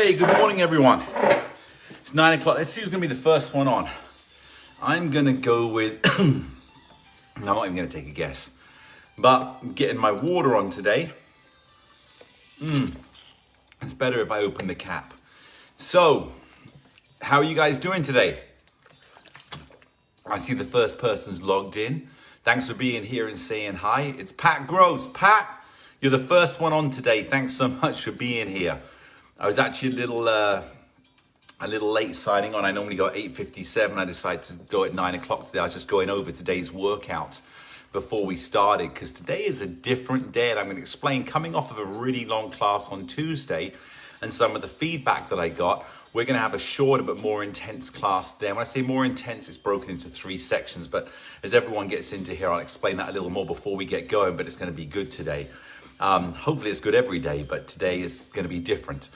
Okay, good morning everyone. It's 9 o'clock. Let's see who's going to be the first one on. I'm going to go with, no, I'm not even going to take a guess, but I'm getting my water on today. It's better if I open the cap. So, how are you guys doing today? I see the first person's logged in. Thanks for being here and saying hi. It's Pat Gross. Pat, you're the first one on today. Thanks so much for being here. I was actually a little late signing on. I normally go at 8:57. I decided to go at 9 o'clock today. I was just going over today's workout before we started because today is a different day, and I'm going to explain. Coming off of a really long class on Tuesday and some of the feedback that I got, we're going to have a shorter but more intense class today. And when I say more intense, it's broken into 3 sections. But as everyone gets into here, I'll explain that a little more before we get going. But it's going to be good today. Hopefully it's good every day, but today is going to be different.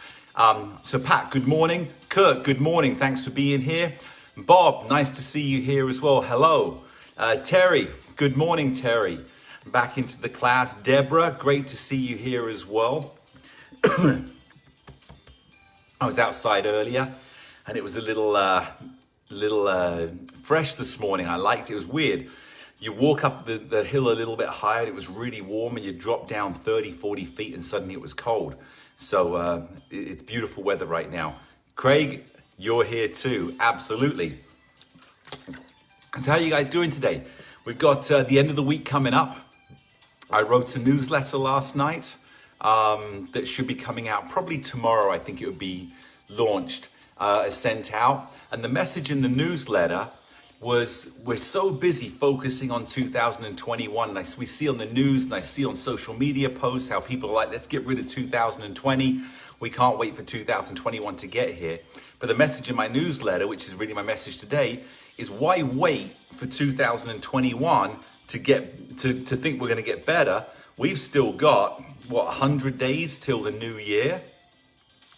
So Pat, good morning. Kurt, good morning. Thanks for being here. Bob, nice to see you here as well. Hello. Terry, good morning, Terry. Back into the class. Deborah, great to see you here as well. I was outside earlier and it was a little fresh this morning. I liked it. It was weird. You walk up the hill a little bit higher, and it was really warm, and you drop down 30, 40 feet, and suddenly it was cold. So it's beautiful weather right now. Craig, you're here too. Absolutely. So how are you guys doing today? We've got the end of the week coming up. I wrote a newsletter last night that should be coming out probably tomorrow. I think it would be launched, sent out. And the message in the newsletter was we're so busy focusing on 2021. And we see on the news and I see on social media posts how people are like, let's get rid of 2020. We can't wait for 2021 to get here. But the message in my newsletter, which is really my message today, is why wait for 2021 to think we're going to get better? We've still got, 100 days till the new year.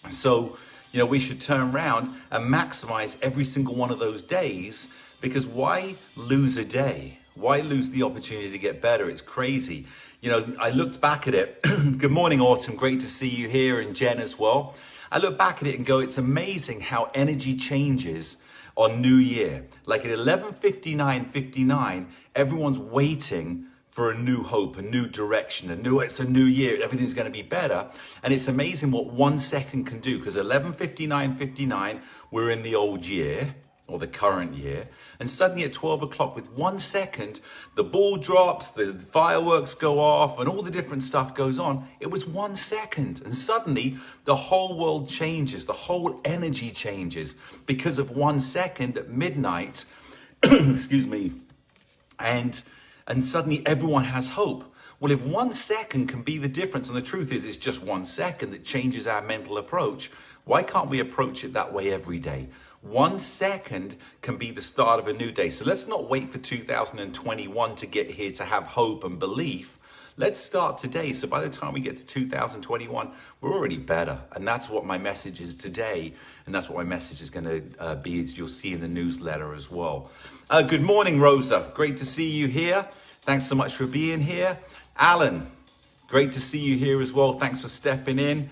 So, we should turn around and maximize every single one of those days, because why lose a day? Why lose the opportunity to get better? It's crazy. I looked back at it. Good morning, Autumn. Great to see you here, and Jen as well. I look back at it and go, it's amazing how energy changes on New Year. Like at 11:59, everyone's waiting for a new hope, a new direction, it's a new year, everything's going to be better. And it's amazing what 1 second can do, because 11:59, we're in the old year, or the current year, and suddenly at 12 o'clock with 1 second, the ball drops, the fireworks go off, and all the different stuff goes on. It was 1 second, and suddenly the whole world changes, the whole energy changes because of 1 second at midnight, excuse me, and suddenly everyone has hope. Well, if 1 second can be the difference, and the truth is it's just 1 second that changes our mental approach, why can't we approach it that way every day? 1 second can be the start of a new day. So let's not wait for 2021 to get here to have hope and belief. Let's start today. So by the time we get to 2021, we're already better. And that's what my message is today. And that's what my message is going to be, as you'll see in the newsletter as well. Good morning, Rosa. Great to see you here. Thanks so much for being here. Alan, great to see you here as well. Thanks for stepping in.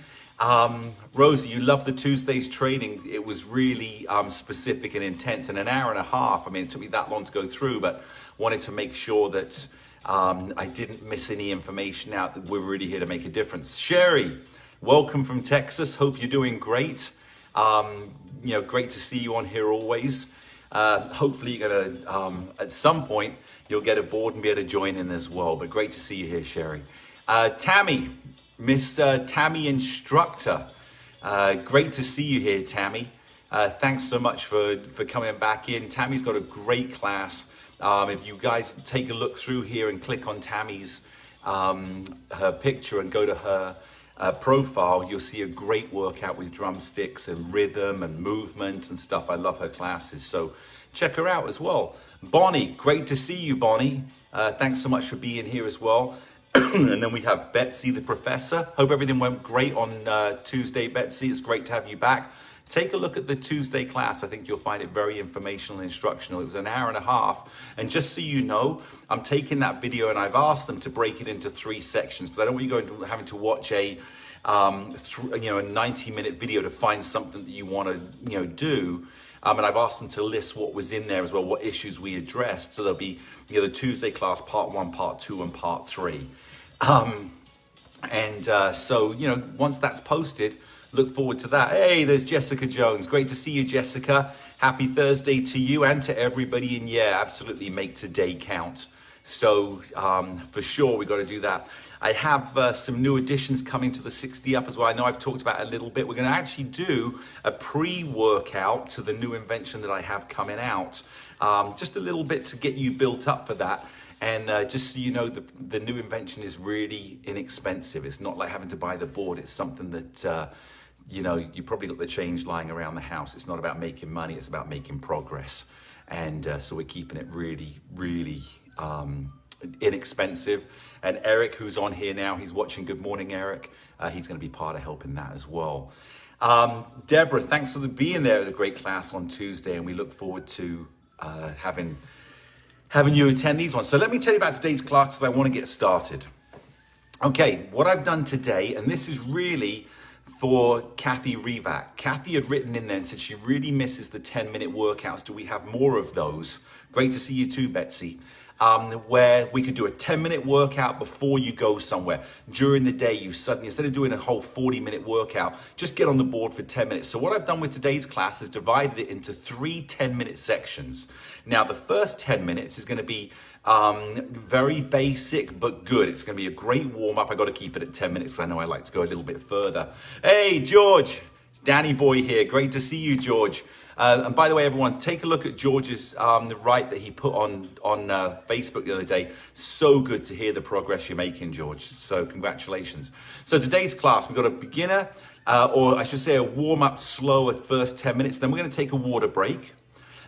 Rosa, you loved the Tuesday's training. It was really specific and intense, and an hour and a half. I mean, it took me that long to go through, but wanted to make sure that I didn't miss any information out, that we're really here to make a difference. Sherry, welcome from Texas. Hope you're doing great. Great to see you on here always. Hopefully you're gonna, at some point, you'll get aboard and be able to join in as well. But great to see you here, Sherry. Tammy, Miss Tammy Instructor. Great to see you here, Tammy. Thanks so much for coming back in. Tammy's got a great class. If you guys take a look through here and click on Tammy's her picture and go to her profile, you'll see a great workout with drumsticks and rhythm and movement and stuff. I love her classes, so check her out as well. Bonnie, great to see you, Bonnie. Thanks so much for being here as well. And then we have Betsy, the professor. Hope everything went great on Tuesday, Betsy. It's great to have you back. Take a look at the Tuesday class. I think you'll find it very informational and instructional. It was an hour and a half. And just so you know, I'm taking that video and I've asked them to break it into 3 sections, because I don't want you going to having to watch a a 90-minute video to find something that you want to do. And I've asked them to list what was in there as well, what issues we addressed. So there'll be the Tuesday class, part 1, part 2, and part 3. So once that's posted, look forward to that. Hey, there's Jessica Jones. Great to see you, Jessica. Happy Thursday to you and to everybody. And yeah, absolutely make today count. So for sure, we got to do that. I have some new additions coming to the 60 Up as well. I know I've talked about it a little bit. We're going to actually do a pre-workout to the new invention that I have coming out. Just a little bit to get you built up for that. And just so you know, the new invention is really inexpensive. It's not like having to buy the board. It's something that, you probably got the change lying around the house. It's not about making money. It's about making progress. And so we're keeping it really, really inexpensive. And Eric, who's on here now, he's watching. Good morning, Eric. He's going to be part of helping that as well. Deborah, thanks for being there at a great class on Tuesday. And we look forward to having you attend these ones. So let me tell you about today's class because I want to get started. Okay, what I've done today, and this is really for Kathy Revac. Kathy had written in there and said she really misses the 10-minute workouts. Do we have more of those? Great to see you too, Betsy. Where we could do a 10-minute workout before you go somewhere. During the day, you suddenly, instead of doing a whole 40-minute workout, just get on the board for 10 minutes. So what I've done with today's class is divided it into 3 10-minute sections. Now, the first 10 minutes is going to be very basic, but good. It's going to be a great warm-up. I got to keep it at 10 minutes. I know I like to go a little bit further. Hey, George. It's Danny Boy here. Great to see you, George. And by the way, everyone, take a look at George's write that he put on Facebook the other day. So good to hear the progress you're making, George. So congratulations. So today's class, we've got a beginner, or I should say a warm-up slow at first 10 minutes. Then we're going to take a water break.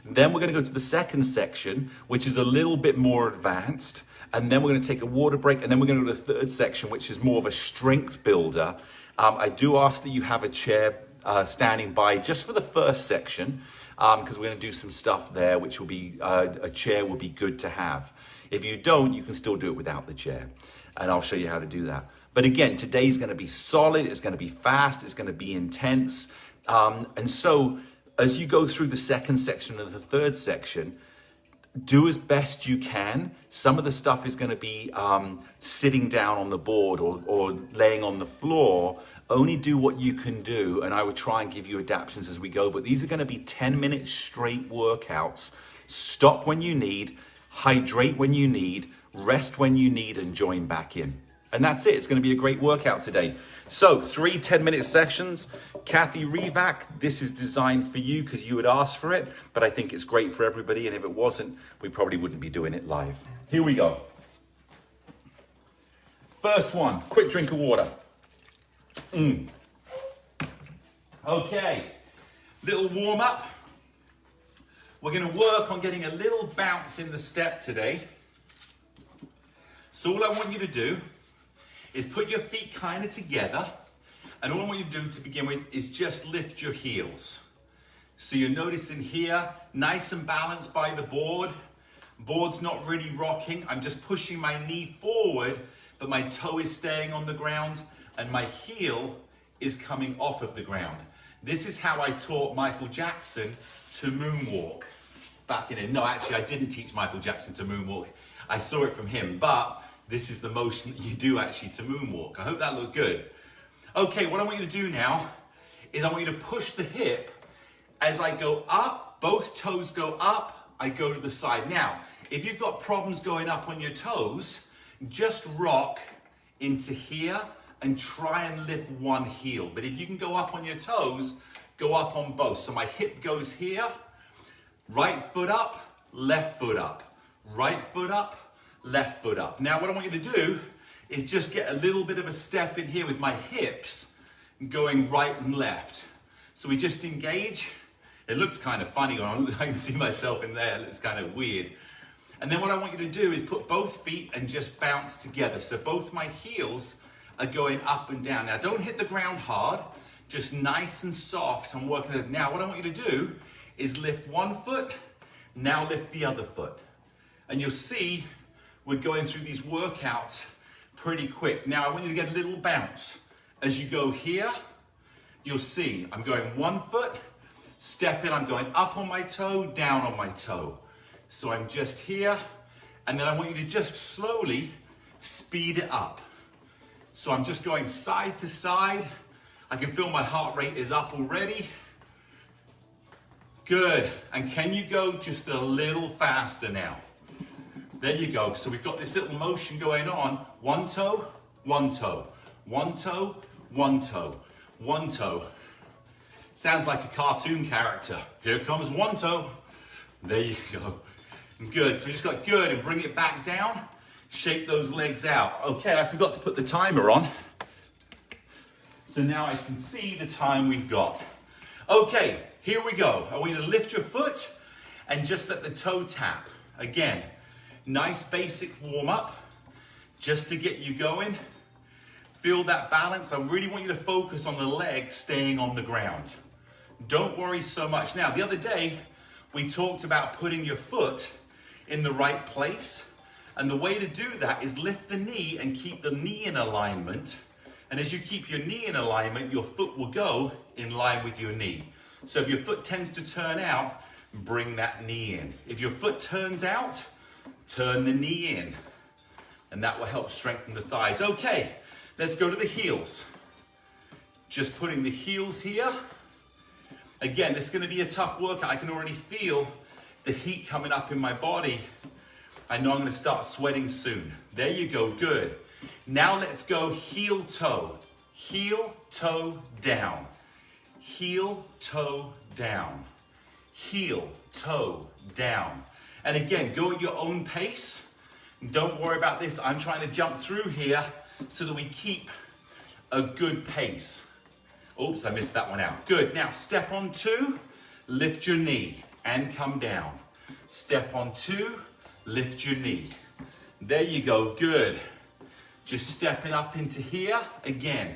Then we're going to go to the second section, which is a little bit more advanced. And then we're going to take a water break. And then we're going to go to the third section, which is more of a strength builder. I do ask that you have a chair standing by just for the first section, because we're going to do some stuff there, which will be a chair will be good to have. If you don't, you can still do it without the chair, and I'll show you how to do that. But again, today's going to be solid. It's going to be fast. It's going to be intense. And so as you go through the second section and the third section, do as best you can. Some of the stuff is going to be sitting down on the board or laying on the floor. Only do what you can do, and I would try and give you adaptations as we go. But these are going to be 10-minute straight workouts. Stop when you need, hydrate when you need, rest when you need, and join back in. And that's it. It's going to be a great workout today. So 3 10-minute sections. Kathy Revac, this is designed for you because you had asked for it, but I think it's great for everybody. And if it wasn't, we probably wouldn't be doing it live. Here we go. First one, quick drink of water. Okay, little warm up. We're going to work on getting a little bounce in the step today. So all I want you to do is put your feet kind of together, and all I want you to do to begin with is just lift your heels. So you're noticing here, nice and balanced by the board. Board's not really rocking. I'm just pushing my knee forward, but my toe is staying on the ground, and my heel is coming off of the ground. This is how I taught Michael Jackson to moonwalk back in it. No, actually, I didn't teach Michael Jackson to moonwalk. I saw it from him, but this is the motion that you do actually to moonwalk. I hope that looked good. Okay, what I want you to do now is I want you to push the hip as I go up, both toes go up, I go to the side. Now, if you've got problems going up on your toes, just rock into here and try and lift one heel. But if you can go up on your toes, go up on both. So my hip goes here, right foot up, left foot up, right foot up, left foot up. Now what I want you to do is just get a little bit of a step in here with my hips going right and left. So we just engage. It looks kind of funny. I can see myself in there. It looks kind of weird. And then what I want you to do is put both feet and just bounce together. So both my heels are going up and down. Now don't hit the ground hard, just nice and soft. I'm working it. Now what I want you to do is lift one foot, now lift the other foot. And you'll see we're going through these workouts pretty quick. Now I want you to get a little bounce as you go here, you'll see I'm going 1 foot, step in, I'm going up on my toe, down on my toe. So I'm just here, and then I want you to just slowly speed it up. So I'm just going side to side. I can feel my heart rate is up already. Good. And can you go just a little faster now? There you go. So we've got this little motion going on. 1 toe, 1 toe, 1 toe, 1 toe, 1 toe. Sounds like a cartoon character. Here comes 1 toe. There you go. Good. So we just got good and bring it back down. Shake those legs out. Okay, I forgot to put the timer on. So now I can see the time we've got. Okay, here we go. I want you to lift your foot and just let the toe tap. Again, nice basic warm up just to get you going. Feel that balance. I really want you to focus on the leg staying on the ground. Don't worry so much. Now, the other day, we talked about putting your foot in the right place. And the way to do that is lift the knee and keep the knee in alignment. And as you keep your knee in alignment, your foot will go in line with your knee. So if your foot tends to turn out, bring that knee in. If your foot turns out, turn the knee in. And that will help strengthen the thighs. Okay, let's go to the heels. Just putting the heels here. Again, this is going to be a tough workout. I can already feel the heat coming up in my body. I know I'm going to start sweating soon. There you go, good. Now let's go heel, toe, down, heel, toe, down, heel, toe, down. And again, go at your own pace. Don't worry about this. I'm trying to jump through here so that we keep a good pace. Oops, I missed that one out. Good, now step on 2, lift your knee and come down. Step on 2, lift your knee. There you go, good. Just stepping up into here, again,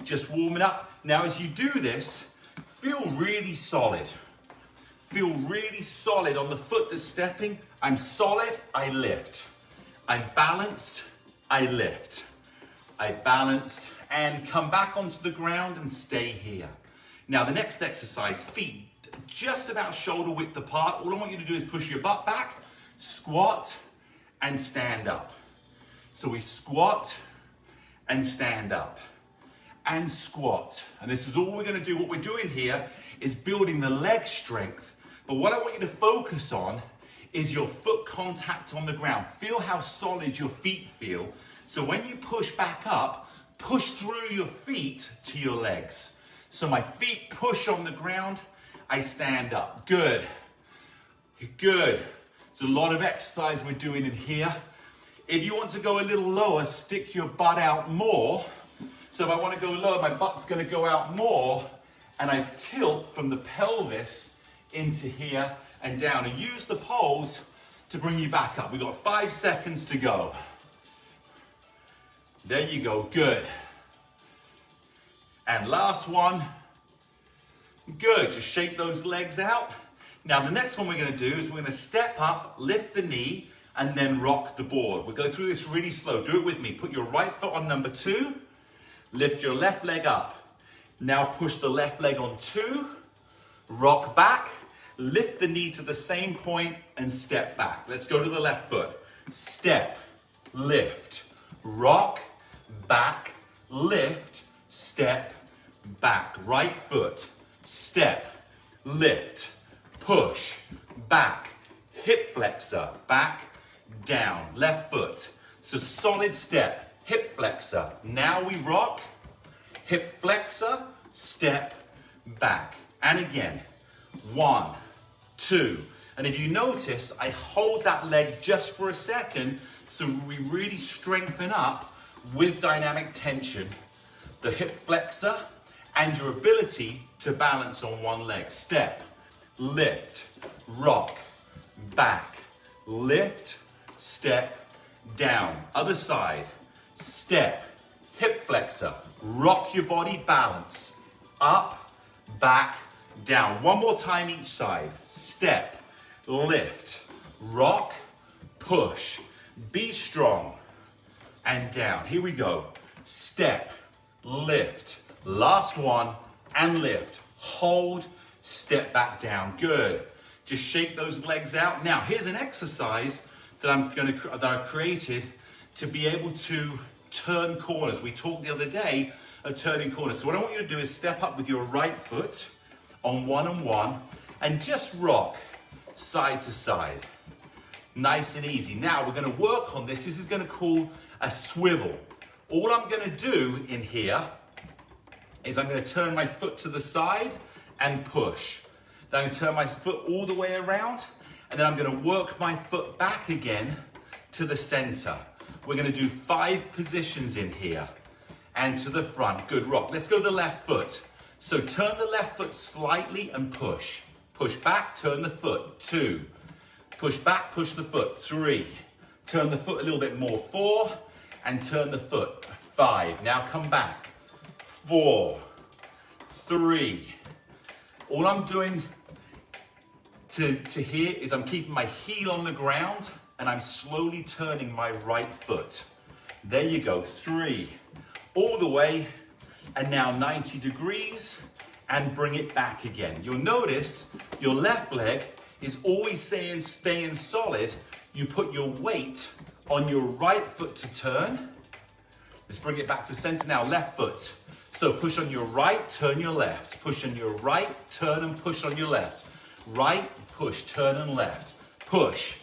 just warming up. Now as you do this, feel really solid. Feel really solid on the foot that's stepping. I'm solid, I lift. I'm balanced, I lift. I balanced and come back onto the ground and stay here. Now the next exercise, feet just about shoulder width apart. All I want you to do is push your butt back, squat, and stand up. So we squat and stand up and squat. And this is all we're going to do. What we're doing here is building the leg strength. But what I want you to focus on is your foot contact on the ground. Feel how solid your feet feel. So when you push back up, push through your feet to your legs. So my feet push on the ground, I stand up. Good. Good. It's a lot of exercise we're doing in here. If you want to go a little lower, stick your butt out more. So if I want to go lower, my butt's going to go out more, and I tilt from the pelvis into here and down. And use the poles to bring you back up. We've got 5 seconds to go. There you go, good. And last one. Good, just shake those legs out. Now the next one we're going to do is we're going to step up, lift the knee, and then rock the board. We'll go through this really slow. Do it with me. Put your right foot on number 2. Lift your left leg up. Now push the left leg on 2. Rock back. Lift the knee to the same point and step back. Let's go to the left foot. Step, lift, rock, back, lift, step, back. Right foot. Step, lift, push, back, hip flexor, back, down, left foot. So solid step, hip flexor. Now we rock, hip flexor, step, back. And again, 1, 2. And if you notice, I hold that leg just for a second so we really strengthen up with dynamic tension, the hip flexor and your ability to balance on one leg. Step, lift, rock, back, lift, step, down. Other side, step, hip flexor, rock your body, balance, up, back, down. One more time each side. Step, lift, rock, push, be strong, and down. Here we go. Step, lift. Last one, and lift. Hold, step back down. Good. Just shake those legs out. Now, here's an exercise that I've created to be able to turn corners. We talked the other day of turning corners. So what I want you to do is step up with your right foot on one and one and just rock side to side. Nice and easy. Now we're going to work on this. This is going to call a swivel. All I'm going to do in here is I'm going to turn my foot to the side and push. Then I'm going to turn my foot all the way around, and then I'm going to work my foot back again to the center. We're going to do 5 positions in here and to the front. Good, rock. Let's go to the left foot. So turn the left foot slightly and push. Push back, turn the foot. 2. Push back, push the foot. 3. Turn the foot a little bit more. 4. And turn the foot. 5. Now come back. 4. 3. All I'm doing to here is I'm keeping my heel on the ground and I'm slowly turning my right foot. There you go. 3. All the way, and now 90 degrees, and bring it back again. You'll notice your left leg is always staying solid. You put your weight on your right foot to turn. Let's bring it back to center now. Left foot. So push on your right, turn your left. Push on your right, turn and push on your left. Right, push, turn and left. Push.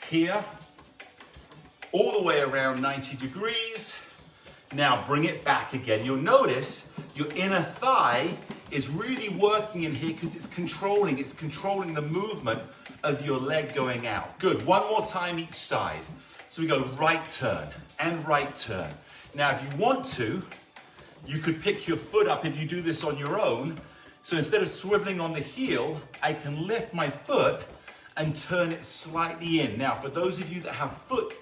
Here. All the way around 90 degrees. Now bring it back again. You'll notice your inner thigh is really working in here because it's controlling the movement of your leg going out. Good. One more time each side. So we go right turn and right turn. Now if you want to, you could pick your foot up if you do this on your own. So instead of swiveling on the heel, I can lift my foot and turn it slightly in. Now for those of you that have foot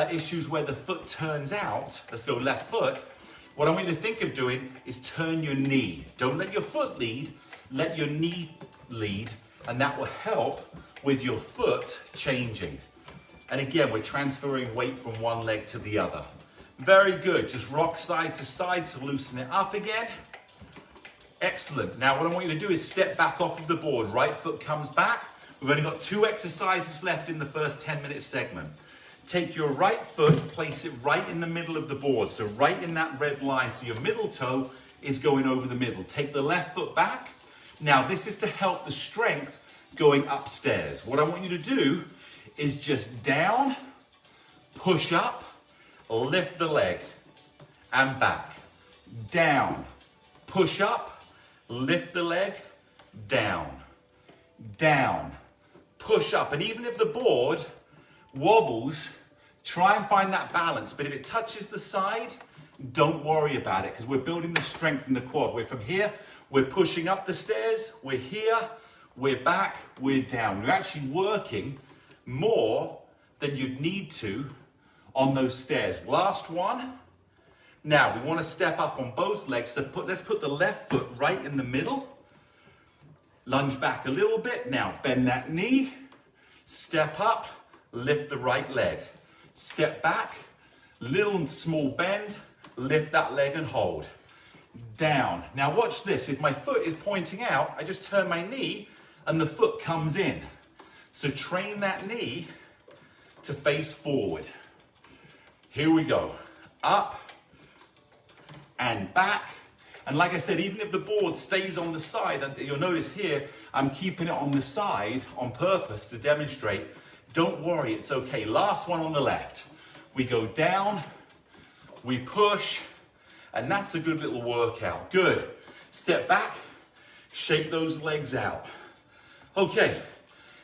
issues where the foot turns out, let's go left foot. What I want you to think of doing is turn your knee. Don't let your foot lead, let your knee lead, and that will help with your foot changing. And again, we're transferring weight from one leg to the other. Very good. Just rock side to side to loosen it up again. Excellent. Now what I want you to do is step back off of the board. Right foot comes back. We've only got 2 exercises left in the first 10-minute segment. Take your right foot, place it right in the middle of the board. So right in that red line. So your middle toe is going over the middle. Take the left foot back. Now this is to help the strength going upstairs. What I want you to do is just down, push up, lift the leg, and back. Down, push up, lift the leg, down, down, push up. And even if the board wobbles, try and find that balance. But if it touches the side, don't worry about it because we're building the strength in the quad. We're from here, we're pushing up the stairs, we're here, we're back, we're down. We're actually working more than you'd need to on those stairs. Last one. Now we want to step up on both legs. So let's put the left foot right in the middle. Lunge back a little bit. Now bend that knee. Step up. Lift the right leg. Step back. Little small bend. Lift that leg and hold. Down. Now watch this. If my foot is pointing out, I just turn my knee and the foot comes in. So train that knee to face forward. Here we go. Up and back. And like I said, even if the board stays on the side, you'll notice here, I'm keeping it on the side on purpose to demonstrate. Don't worry, it's okay. Last one on the left. We go down, we push, and that's a good little workout. Good. Step back, shake those legs out. Okay,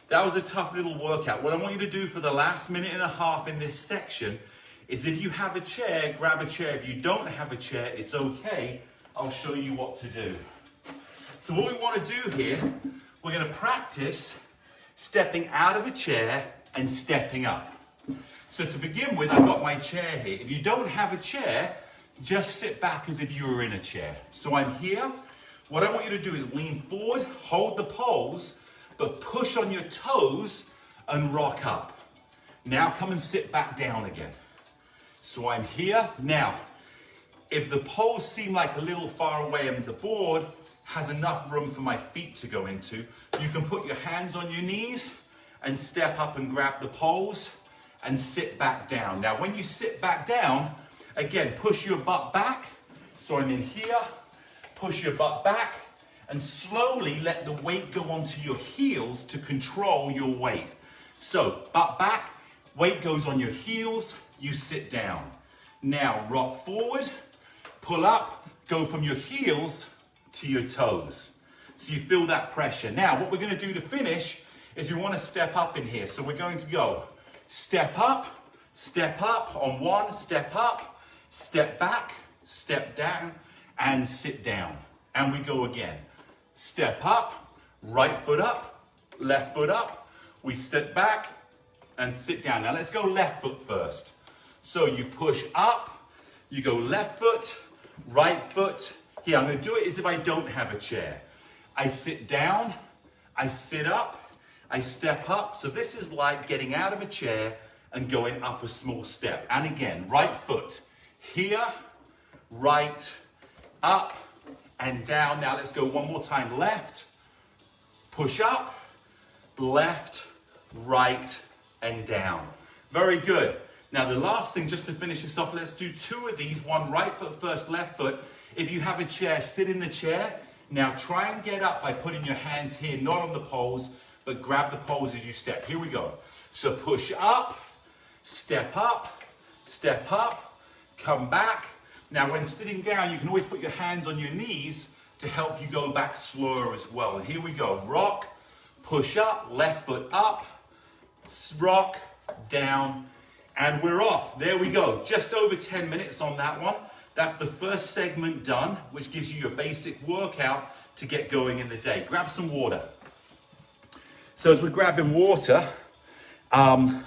that was a tough little workout. What I want you to do for the last minute and a half in this section is if you have a chair, grab a chair. If you don't have a chair, it's okay. I'll show you what to do. So what we want to do here, we're going to practice stepping out of a chair and stepping up. So to begin with, I've got my chair here. If you don't have a chair, just sit back as if you were in a chair. So I'm here. What I want you to do is lean forward, hold the poles, but push on your toes and rock up. Now come and sit back down again. So I'm here. Now, if the poles seem like a little far away and the board has enough room for my feet to go into, you can put your hands on your knees and step up and grab the poles and sit back down. Now, when you sit back down, again, push your butt back. So I'm in here, push your butt back, and slowly let the weight go onto your heels to control your weight. So, butt back, weight goes on your heels, you sit down. Now, rock forward, pull up, go from your heels to your toes. So you feel that pressure. Now, what we're going to do to finish is we want to step up in here. So we're going to go step up on one, step up, step back, step down, and sit down. And we go again. Step up, right foot up, left foot up. We step back and sit down. Now let's go left foot first. So you push up, you go left foot, right foot. Here, I'm going to do it as if I don't have a chair. I sit down, I sit up, I step up. So this is like getting out of a chair and going up a small step. And again, right foot. Here, right, up, and down. Now let's go one more time. Left, push up, left, right, and down. Very good. Now the last thing, just to finish this off, let's do two of these. One right foot first, left foot. If you have a chair, sit in the chair. Now try and get up by putting your hands here, not on the poles, but grab the poles as you step. Here we go. So push up, step up, come back. Now when sitting down, you can always put your hands on your knees to help you go back slower as well. And here we go. Rock, push up, left foot up, rock, down, and we're off. There we go. Just over 10 minutes on that one. That's the first segment done, which gives you your basic workout to get going in the day. Grab some water. So as we're grabbing water, again,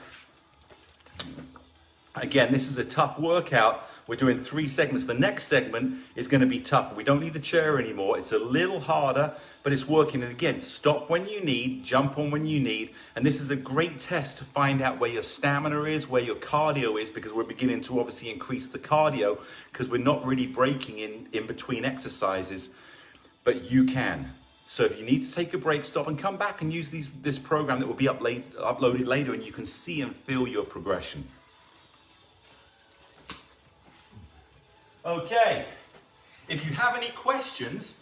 this is a tough workout. We're doing 3 segments. The next segment is going to be tough. We don't need the chair anymore. It's a little harder, but it's working. And again, stop when you need, jump on when you need. And this is a great test to find out where your stamina is, where your cardio is, because we're beginning to obviously increase the cardio because we're not really breaking in between exercises, but you can. So if you need to take a break, stop and come back and use this program that will be uploaded later, and you can see and feel your progression. Okay, if you have any questions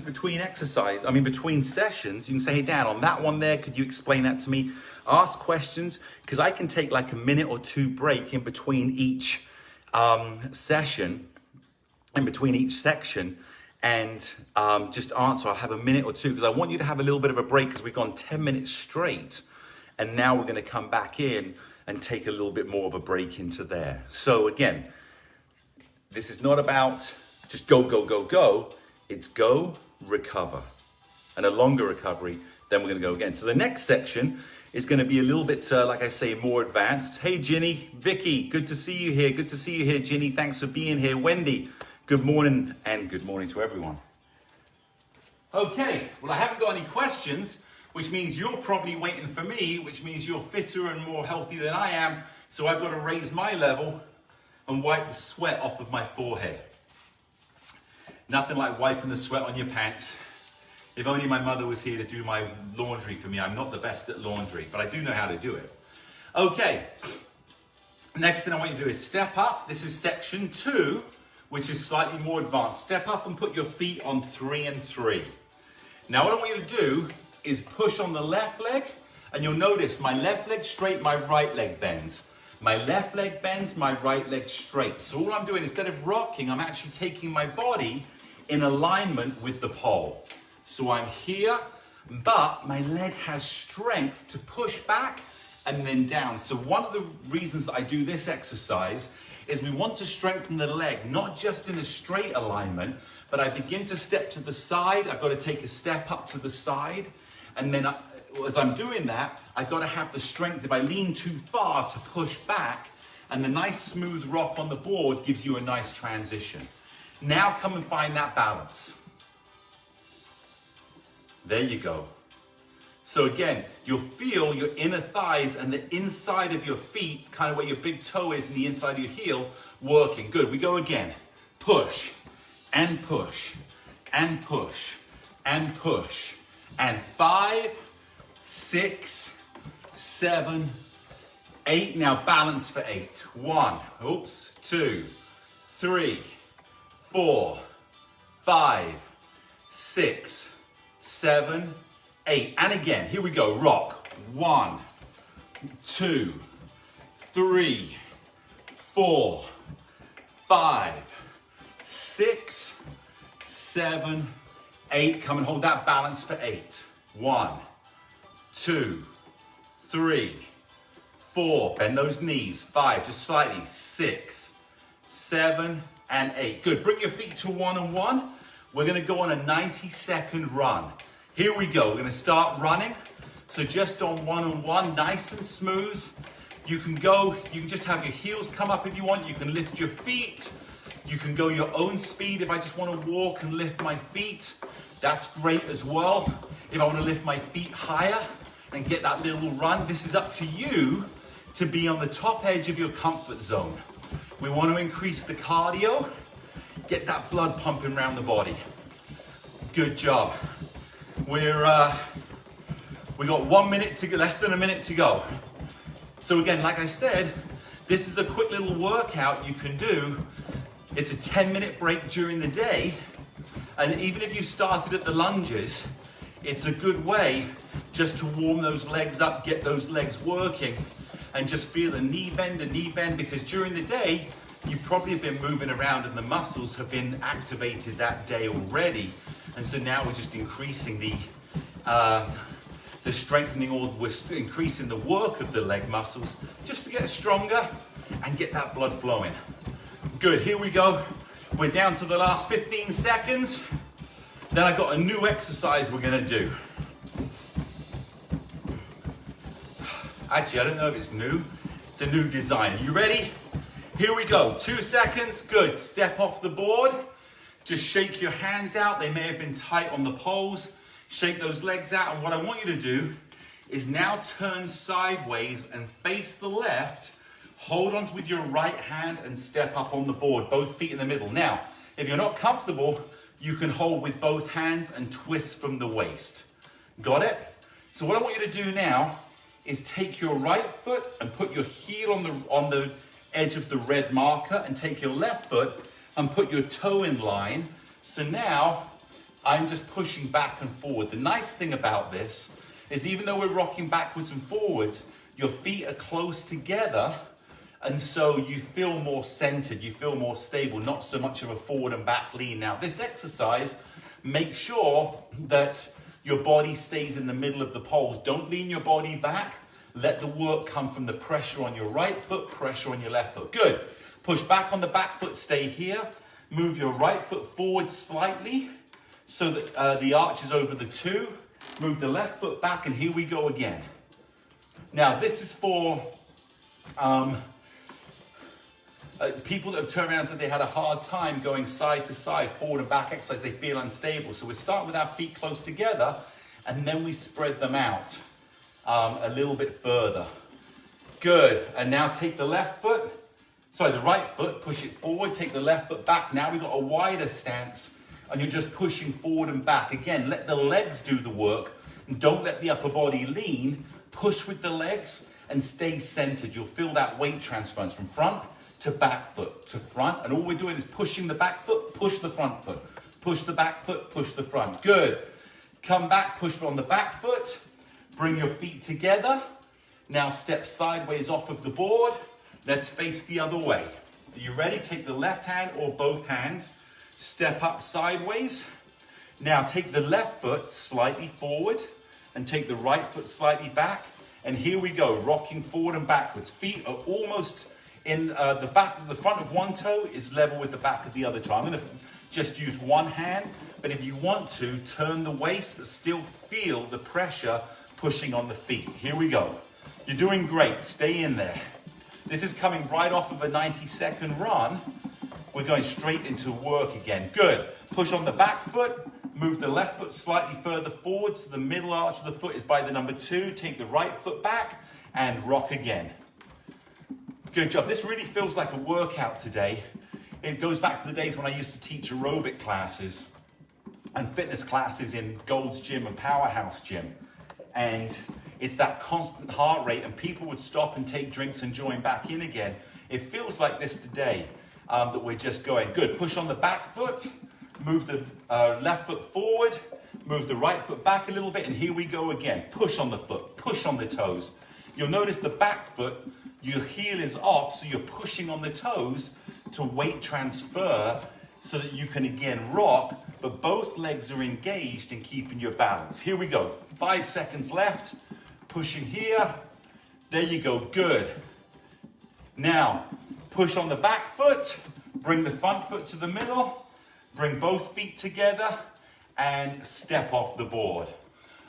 between sessions, you can say, hey Dan, on that one there, could you explain that to me? Ask questions, because I can take like a minute or two break in between each session, in between each section, and just answer. I'll have a minute or two, because I want you to have a little bit of a break, because we've gone 10 minutes straight, and now we're going to come back in and take a little bit more of a break into there. So again, this is not about just go, go, go, go. It's go, recover, and a longer recovery, then we're going to go again. So the next section is going to be a little bit, like I say, more advanced. Hey, Ginny, Vicky, good to see you here. Good to see you here, Ginny. Thanks for being here. Wendy, good morning, and good morning to everyone. Okay, well, I haven't got any questions, which means you're probably waiting for me, which means you're fitter and more healthy than I am. So I've got to raise my level and wipe the sweat off of my forehead. Nothing like wiping the sweat on your pants. If only my mother was here to do my laundry for me. I'm not the best at laundry, but I do know how to do it. Okay, next thing I want you to do is step up. This is section 2, which is slightly more advanced. Step up and put your feet on 3 and 3. Now what I want you to do is push on the left leg, and you'll notice my left leg straight, my right leg bends. My left leg bends, my right leg straight. So all I'm doing, instead of rocking, I'm actually taking my body in alignment with the pole. So I'm here, but my leg has strength to push back and then down. So one of the reasons that I do this exercise is we want to strengthen the leg, not just in a straight alignment, but I begin to step to the side. I've got to take a step up to the side. And then as I'm doing that, I've got to have the strength, if I lean too far, to push back. And the nice smooth rock on the board gives you a nice transition. Now come and find that balance. There you go. So again, you'll feel your inner thighs and the inside of your feet, kind of where your big toe is and the inside of your heel, working. Good, we go again. Push, and push, and push, and push. And 5, 6, 7, 8. Now balance for 8. 1, 2, 3, 4, 5, 6, 7, 8. And again, here we go. Rock. 1, 2, 3, 4, 5, 6, 7, 8. Come and hold that balance for 8. 1, 2, 3, 4. Bend those knees. 5, just slightly. 6, 7, and 8. Good. Bring your feet to 1 and 1. We're going to go on a 90-second run. Here we go. We're going to start running. So just on 1 and 1, nice and smooth. You can just have your heels come up if you want. You can lift your feet. You can go your own speed. If I just want to walk and lift my feet, that's great as well. If I want to lift my feet higher and get that little run, this is up to you to be on the top edge of your comfort zone. We want to increase the cardio, get that blood pumping around the body. Good job. We got 1 minute to go, less than a minute to go. So again, like I said, this is a quick little workout you can do. It's a 10-minute break during the day. And even if you started at the lunges, it's a good way just to warm those legs up, get those legs working, and just feel a knee bend, because during the day, you probably have been moving around and the muscles have been activated that day already. And so now we're just increasing the strengthening, or we're increasing the work of the leg muscles just to get stronger and get that blood flowing. Good, here we go. We're down to the last 15 seconds. Then I've got a new exercise we're gonna do. Actually, I don't know if it's new. It's a new design. Are you ready? Here we go, 2 seconds. Good, step off the board. Just shake your hands out. They may have been tight on the poles. Shake those legs out. And what I want you to do is now turn sideways and face the left. Hold on with your right hand and step up on the board, both feet in the middle. Now, if you're not comfortable, you can hold with both hands and twist from the waist. Got it? So what I want you to do now is take your right foot and put your heel on the edge of the red marker, and take your left foot and put your toe in line. So now I'm just pushing back and forward. The nice thing about this is, even though we're rocking backwards and forwards, your feet are close together, and so you feel more centered, you feel more stable, not so much of a forward and back lean. Now this exercise, make sure that your body stays in the middle of the poles. Don't lean your body back. Let the work come from the pressure on your right foot, pressure on your left foot. Good. Push back on the back foot, stay here. Move your right foot forward slightly so that the arch is over the 2. Move the left foot back, and here we go again. Now this is for people that have turned around and said they had a hard time going side to side, forward and back exercise. They feel unstable. So we're starting with our feet close together, and then we spread them out a little bit further. Good. And now take the the right foot, push it forward, take the left foot back. Now we've got a wider stance, and you're just pushing forward and back. Again, let the legs do the work, and don't let the upper body lean. Push with the legs and stay centered. You'll feel that weight transference from front to back foot to front. And all we're doing is pushing the back foot, push the front foot. Push the back foot, push the front. Good. Come back, push on the back foot. Bring your feet together. Now step sideways off of the board. Let's face the other way. Are you ready? Take the left hand or both hands. Step up sideways. Now take the left foot slightly forward and take the right foot slightly back. And here we go, rocking forward and backwards. Feet are almost in the back. The front of one toe is level with the back of the other toe. I'm going to just use one hand, but if you want to, turn the waist but still feel the pressure pushing on the feet. Here we go. You're doing great. Stay in there. This is coming right off of a 90-second run. We're going straight into work again. Good. Push on the back foot, Move the left foot slightly further forward, so the middle arch of the foot is by the number 2. Take the right foot back and rock again. Good job. This really feels like a workout today. It goes back to the days when I used to teach aerobic classes and fitness classes in Gold's Gym and Powerhouse Gym. And it's that constant heart rate, and people would stop and take drinks and join back in again. It feels like this today, that we're just going. Good. Push on the back foot. Move the left foot forward, move the right foot back a little bit, and here we go again. Push on the foot, push on the toes. You'll notice the back foot, your heel is off, so you're pushing on the toes to weight transfer so that you can again rock, but both legs are engaged in keeping your balance. Here we go. 5 seconds left. Pushing here. There you go. Good. Now, push on the back foot. Bring the front foot to the middle. Bring both feet together and step off the board.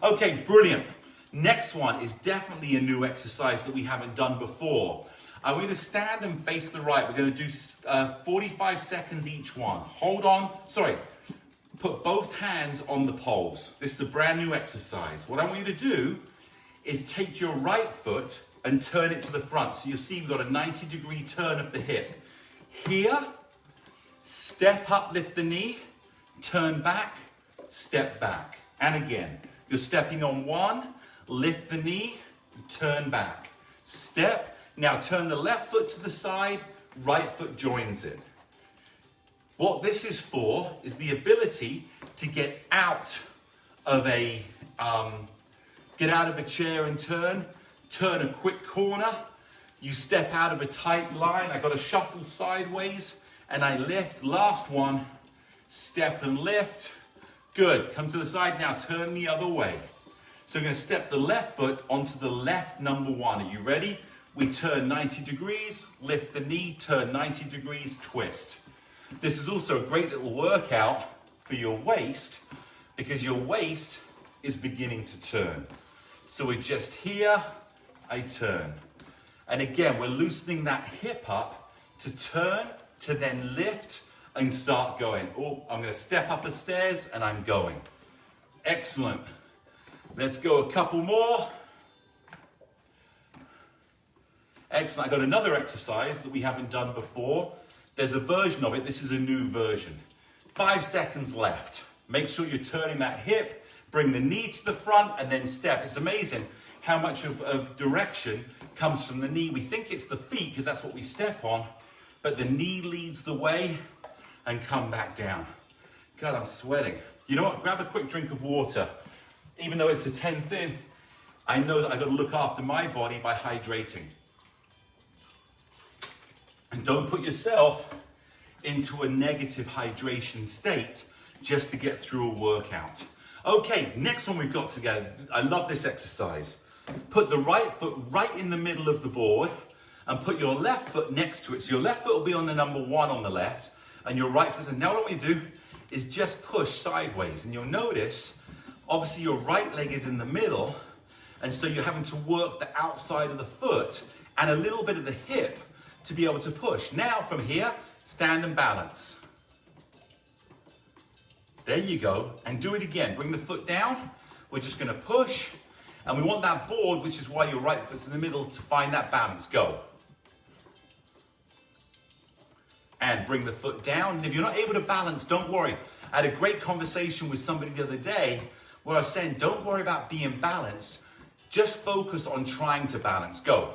Okay, brilliant. Next one is definitely a new exercise that we haven't done before. I'm going to stand and face the right. We're going to do 45 seconds each one. Hold on. Sorry. Put both hands on the poles. This is a brand new exercise. What I want you to do is take your right foot and turn it to the front. So you'll see we've got a 90-degree turn of the hip. Here, step up, lift the knee, turn back, step back. And again, you're stepping on one, lift the knee, turn back. Step. Now turn the left foot to the side, right foot joins it. What this is for is the ability to get out of a chair and turn a quick corner. You step out of a tight line. I got to shuffle sideways. And I lift, last one, step and lift. Good, come to the side now, turn the other way. So I'm going to step the left foot onto the left number 1. Are you ready? We turn 90 degrees, lift the knee, turn 90 degrees, twist. This is also a great little workout for your waist because your waist is beginning to turn. So we're just here, I turn. And again, we're loosening that hip up to turn, to then lift and start going. Oh, I'm going to step up the stairs and I'm going. Excellent. Let's go a couple more. Excellent. I got another exercise that we haven't done before. There's a version of it. This is a new version. 5 seconds left. Make sure you're turning that hip, bring the knee to the front and then step. It's amazing how much of direction comes from the knee. We think it's the feet because that's what we step on. But the knee leads the way and come back down. God, I'm sweating. You know what? Grab a quick drink of water. Even though it's the 10th in, I know that I've got to look after my body by hydrating. And don't put yourself into a negative hydration state just to get through a workout. Okay, next one we've got together. I love this exercise. Put the right foot right in the middle of the board and put your left foot next to it. So your left foot will be on the number 1 on the left and your right foot. And now what we do is just push sideways. And you'll notice, obviously your right leg is in the middle. And so you're having to work the outside of the foot and a little bit of the hip to be able to push. Now from here, stand and balance. There you go. And do it again. Bring the foot down. We're just going to push. And we want that board, which is why your right foot's in the middle, to find that balance. Go. And bring the foot down. And if you're not able to balance, don't worry. I had a great conversation with somebody the other day where I was saying, don't worry about being balanced. Just focus on trying to balance. Go.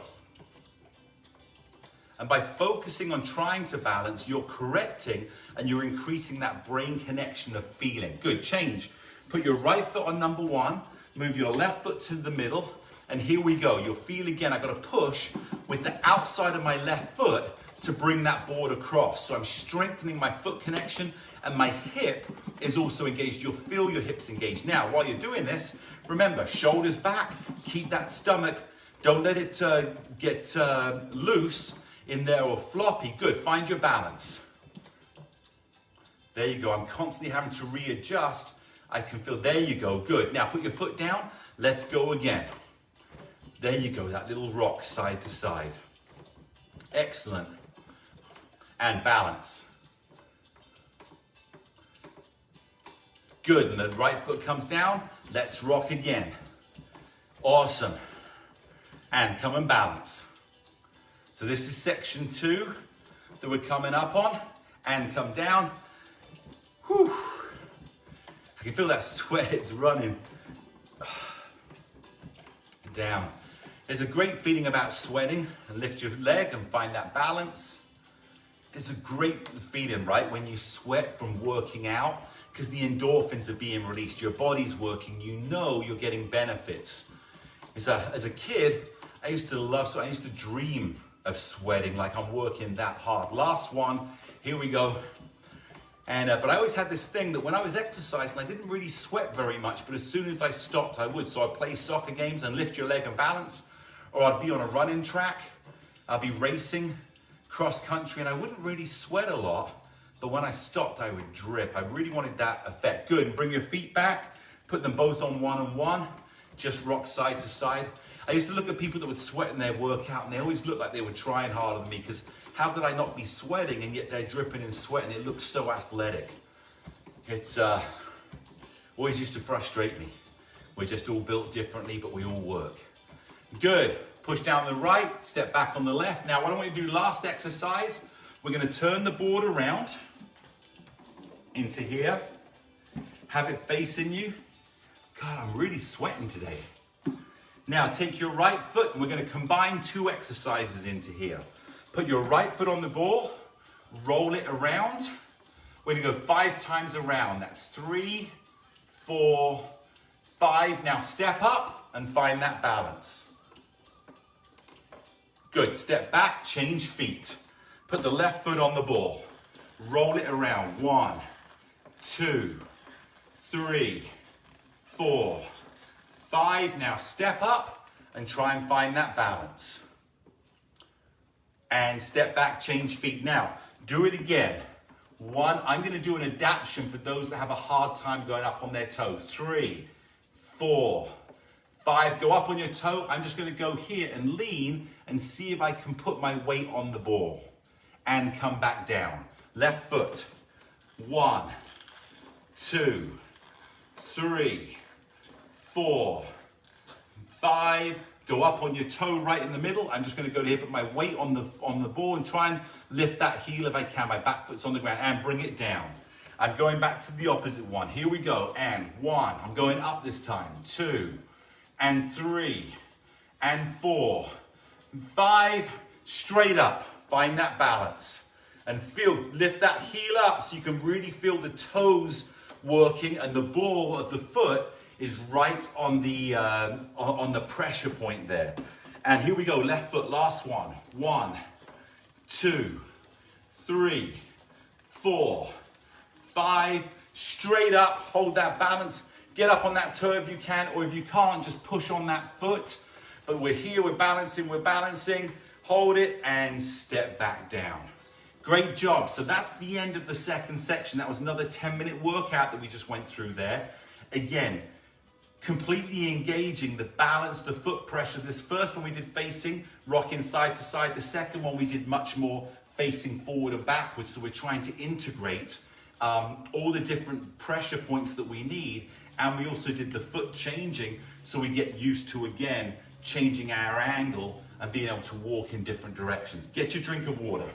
And by focusing on trying to balance, you're correcting and you're increasing that brain connection of feeling. Good, change. Put your right foot on number 1, move your left foot to the middle, and here we go. You'll feel again, I've got to push with the outside of my left foot to bring that board across. So I'm strengthening my foot connection and my hip is also engaged. You'll feel your hips engaged. Now, while you're doing this, remember, shoulders back, keep that stomach, don't let it get loose in there or floppy. Good, find your balance. There you go, I'm constantly having to readjust. I can feel, there you go, good. Now put your foot down, let's go again. There you go, that little rock side to side. Excellent. And balance. Good, and the right foot comes down. Let's rock again. Awesome. And come and balance. So this is section 2 that we're coming up on. And come down. Whew. I can feel that sweat, it's running. Down. There's a great feeling about sweating, and lift your leg and find that balance. There's a great feeling, right, when you sweat from working out, because the endorphins are being released, your body's working, you know you're getting benefits. As a kid, I used to love sweat. I used to dream of sweating like I'm working that hard. Last one, here we go. And but I always had this thing that when I was exercising, I didn't really sweat very much, but as soon as I stopped, I would. So I'd play soccer games and lift your leg and balance, or I'd be on a running track, I'd be racing cross country, and I wouldn't really sweat a lot, but when I stopped, I would drip. I really wanted that effect. Good, and bring your feet back, put them both on one, just rock side to side. I used to look at people that would sweat in their workout, and they always looked like they were trying harder than me, because how could I not be sweating, and yet they're dripping in sweat, and it looks so athletic. It's always used to frustrate me. We're just all built differently, but we all work. Good. Push down the right, step back on the left. Now, what I want you to do last exercise, we're going to turn the board around into here. Have it facing you. God, I'm really sweating today. Now, take your right foot, and we're going to combine 2 exercises into here. Put your right foot on the ball, roll it around. We're going to go 5 times around. That's 3, 4, 5. Now, step up and find that balance. Good, step back, change feet. Put the left foot on the ball. Roll it around. 1, 2, 3, 4, 5. Now step up and try and find that balance. And step back, change feet. Now, do it again. 1, I'm gonna do an adaptation for those that have a hard time going up on their toe. 3, 4, 5, go up on your toe. I'm just gonna go here and lean and see if I can put my weight on the ball and come back down. Left foot. 1, 2, 3, 4, 5. Go up on your toe right in the middle. I'm just gonna go here, put my weight on the ball and try and lift that heel if I can. My back foot's on the ground and bring it down. I'm going back to the opposite one. Here we go. And 1, I'm going up this time. 2, and 3, and 4, 5, straight up. Find that balance. And lift that heel up so you can really feel the toes working and the ball of the foot is right on the pressure point there. And here we go, left foot, last one. 1, 2, 3, 4, 5, straight up, hold that balance. Get up on that toe if you can, or if you can't, just push on that foot. But we're here, we're balancing, hold it and step back down. Great job. So that's the end of the second section. That was another 10-minute workout that we just went through there. Again, completely engaging the balance, the foot pressure. This first one we did facing, rocking side to side. The second one we did much more facing forward and backwards. So we're trying to integrate all the different pressure points that we need. And we also did the foot changing so we get used to, again, changing our angle and being able to walk in different directions. Get your drink of water.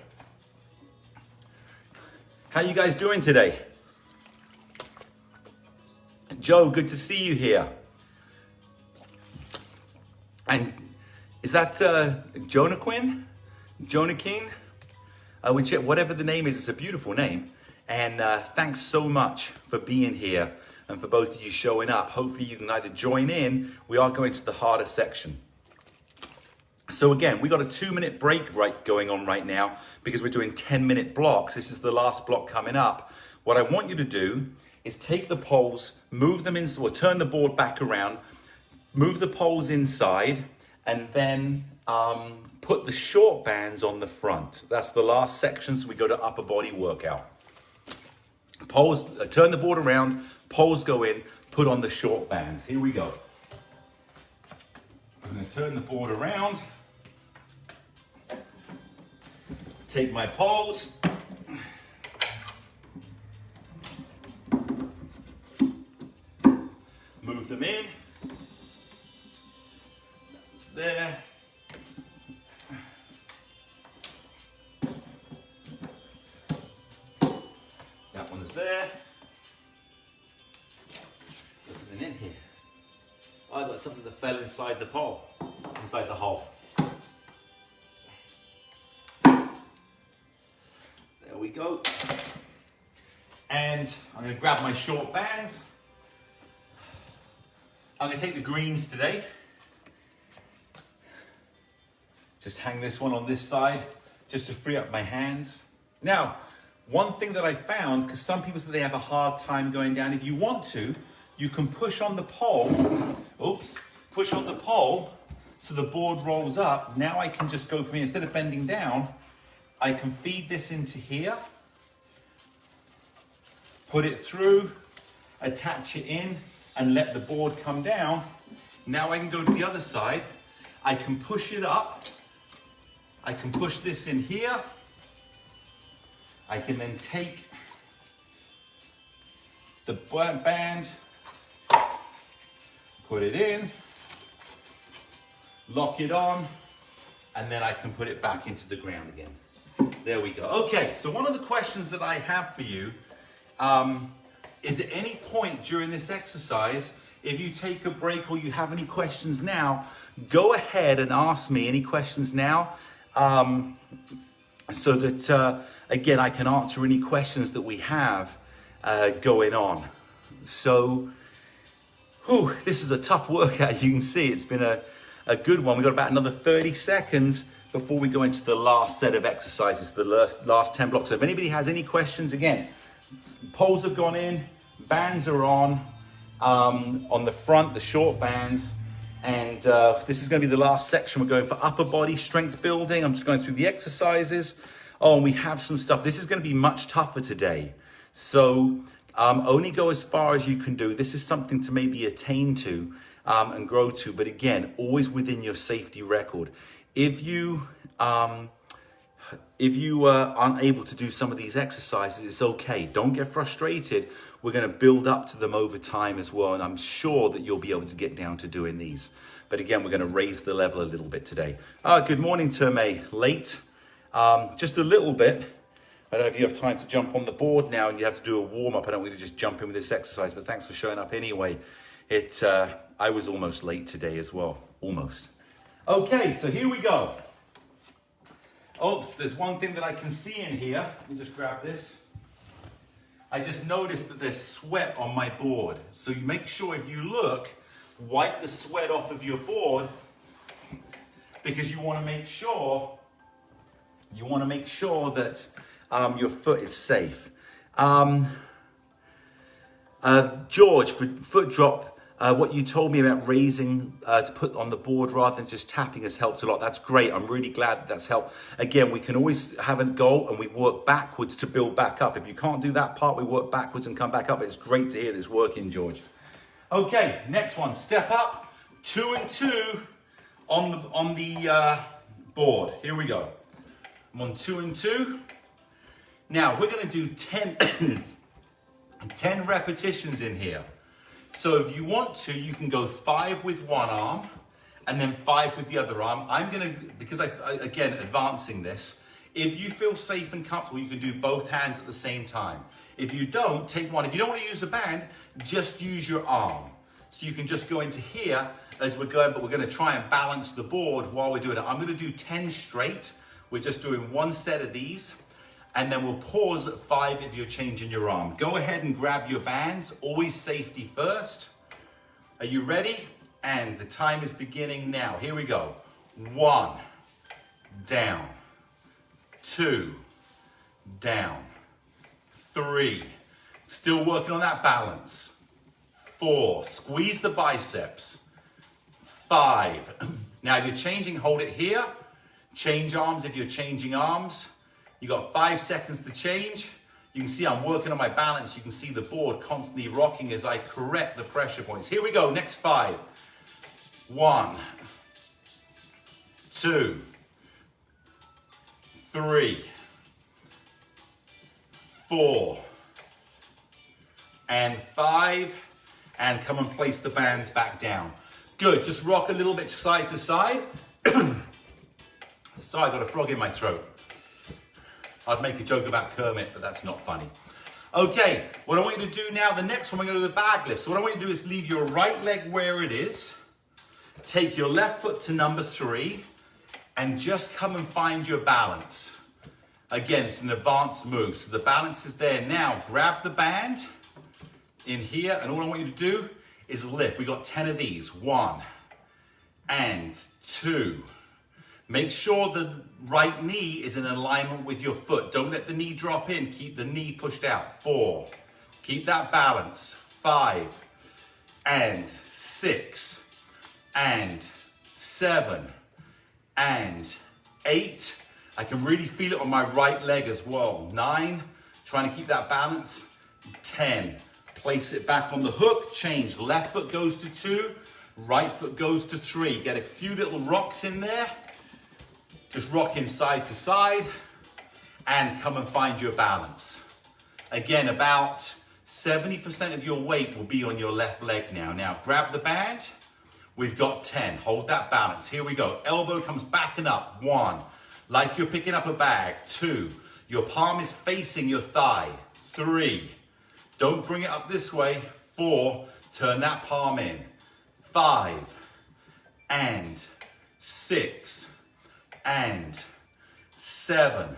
How you guys doing today? Joe, good to see you here. And is that Jonaquin? Whatever the name is, it's a beautiful name. And thanks so much for being here and for both of you showing up. Hopefully you can either join in. We are going to the harder section. So again, we got a 2-minute break going on right now because we're doing 10-minute blocks. This is the last block coming up. What I want you to do is take the poles, move them in, or turn the board back around, move the poles inside, and then put the short bands on the front. That's the last section, so we go to upper body workout. Poles, turn the board around, poles go in, put on the short bands. Here we go. I'm going to turn the board around, take my poles, one's there. There's something in here. I got something that fell inside the hole. Inside the hole. There we go. And I'm going to grab my short bands. I'm going to take the greens today. Just hang this one on this side just to free up my hands. Now, one thing that I found, because some people say they have a hard time going down, if you want to, you can push on the pole, push on the pole so the board rolls up. Now I can just go from here, instead of bending down, I can feed this into here, put it through, attach it in, and let the board come down. Now I can go to the other side, I can push it up, I can push this in here. I can then take the band, put it in, lock it on, and then I can put it back into the ground again. There we go. Okay, so one of the questions that I have for you is at any point during this exercise, if you take a break or you have any questions now, go ahead and ask me any questions now. So that, again, I can answer any questions that we have going on. So, this is a tough workout. You can see it's been a good one. We've got about another 30 seconds before we go into the last set of exercises, the last 10 blocks. So if anybody has any questions, again, poles have gone in, bands are on the front, the short bands. And this is going to be the last section. We're going for upper body strength building. I'm just going through the exercises. Oh, and we have some stuff. This is going to be much tougher today. So only go as far as you can do. This is something to maybe attain to and grow to. But again, always within your safety record. If you aren't able to do some of these exercises, it's okay. Don't get frustrated. We're going to build up to them over time as well. And I'm sure that you'll be able to get down to doing these. But again, we're going to raise the level a little bit today. Good morning, Terme. Late. Just a little bit. I don't know if you have time to jump on the board now and you have to do a warm-up. I don't want you to just jump in with this exercise, but thanks for showing up anyway. I was almost late today as well. Almost. Okay, so here we go. Oops, there's one thing that I can see in here. Let me just grab this. I just noticed that there's sweat on my board. So you make sure if you look, wipe the sweat off of your board because you want to make sure that your foot is safe. George, for foot drop, what you told me about raising to put on the board rather than just tapping has helped a lot. That's great. I'm really glad that that's helped. Again, we can always have a goal and we work backwards to build back up. If you can't do that part, we work backwards and come back up. It's great to hear this working, George. Okay, next one. Step up, 2 and 2 on the board. Here we go. I'm on 2 and 2. Now, we're going to do 10 repetitions in here. So if you want to, you can go 5 with one arm and then 5 with the other arm. I'm going to, because again, advancing this, if you feel safe and comfortable, you can do both hands at the same time. If you don't, take one. If you don't want to use a band, just use your arm. So you can just go into here as we're going, but we're going to try and balance the board while we're doing it. I'm going to do 10 straight. We're just doing one set of these. And then we'll pause at 5 if you're changing your arm. Go ahead and grab your bands. Always safety first. Are you ready? And the time is beginning now. Here we go. 1, down. 2, down. 3, still working on that balance. 4, squeeze the biceps. 5, now if you're changing, hold it here. Change arms if you're changing arms. You got 5 seconds to change. You can see I'm working on my balance. You can see the board constantly rocking as I correct the pressure points. Here we go, next 5. 1, 2, 3, 4, and 5. And come and place the bands back down. Good, just rock a little bit side to side. Sorry, I got a frog in my throat. I'd make a joke about Kermit, but that's not funny. Okay, what I want you to do now, the next one, we're going to do the bag lift. So what I want you to do is leave your right leg where it is. Take your left foot to number 3 and just come and find your balance. Again, it's an advanced move. So the balance is there. Now, grab the band in here, and all I want you to do is lift. We got 10 of these. 1 and 2. Make sure the right knee is in alignment with your foot. Don't let the knee drop in. Keep the knee pushed out. 4. Keep that balance. 5 and 6 and 7 and 8. I can really feel it on my right leg as well. 9, trying to keep that balance. 10, place it back on the hook, change. Left foot goes to 2, right foot goes to 3. Get a few little rocks in there. Just rocking side to side and come and find your balance. Again, about 70% of your weight will be on your left leg now. Now grab the band. We've got 10. Hold that balance. Here we go. Elbow comes back and up. 1. Like you're picking up a bag. 2. Your palm is facing your thigh. 3. Don't bring it up this way. 4. Turn that palm in. 5 and 6 and 7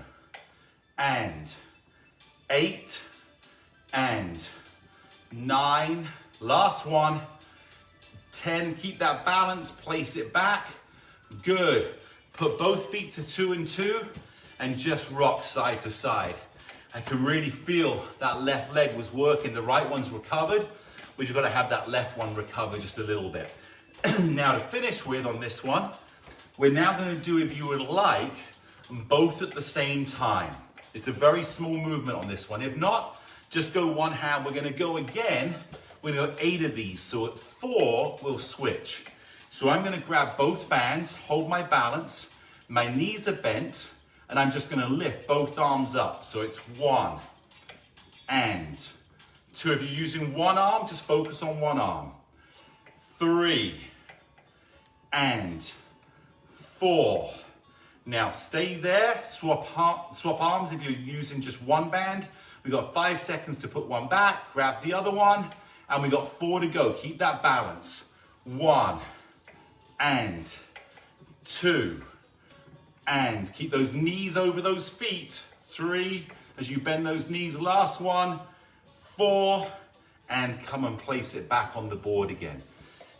and 8 and 9. Last one. 10. Keep that balance. Place it back. Good. Put both feet to 2 and 2 and just rock side to side. I can really feel that left leg was working. The right one's recovered. We just got to have that left one recover just a little bit. Now to finish with on this one, we're now going to do, if you would like, both at the same time. It's a very small movement on this one. If not, just go one hand. We're going to go again. We're going to go 8 of these. So at 4, we'll switch. So I'm going to grab both bands, hold my balance. My knees are bent, and I'm just going to lift both arms up. So it's 1 and 2. If you're using one arm, just focus on one arm. 3 and 4. Now stay there, swap arms if you're using just one band. We've got 5 seconds to put one back, grab the other one, and we got 4 to go. Keep that balance. 1 and 2 and keep those knees over those feet. 3 as you bend those knees. Last one. 4 and come and place it back on the board again.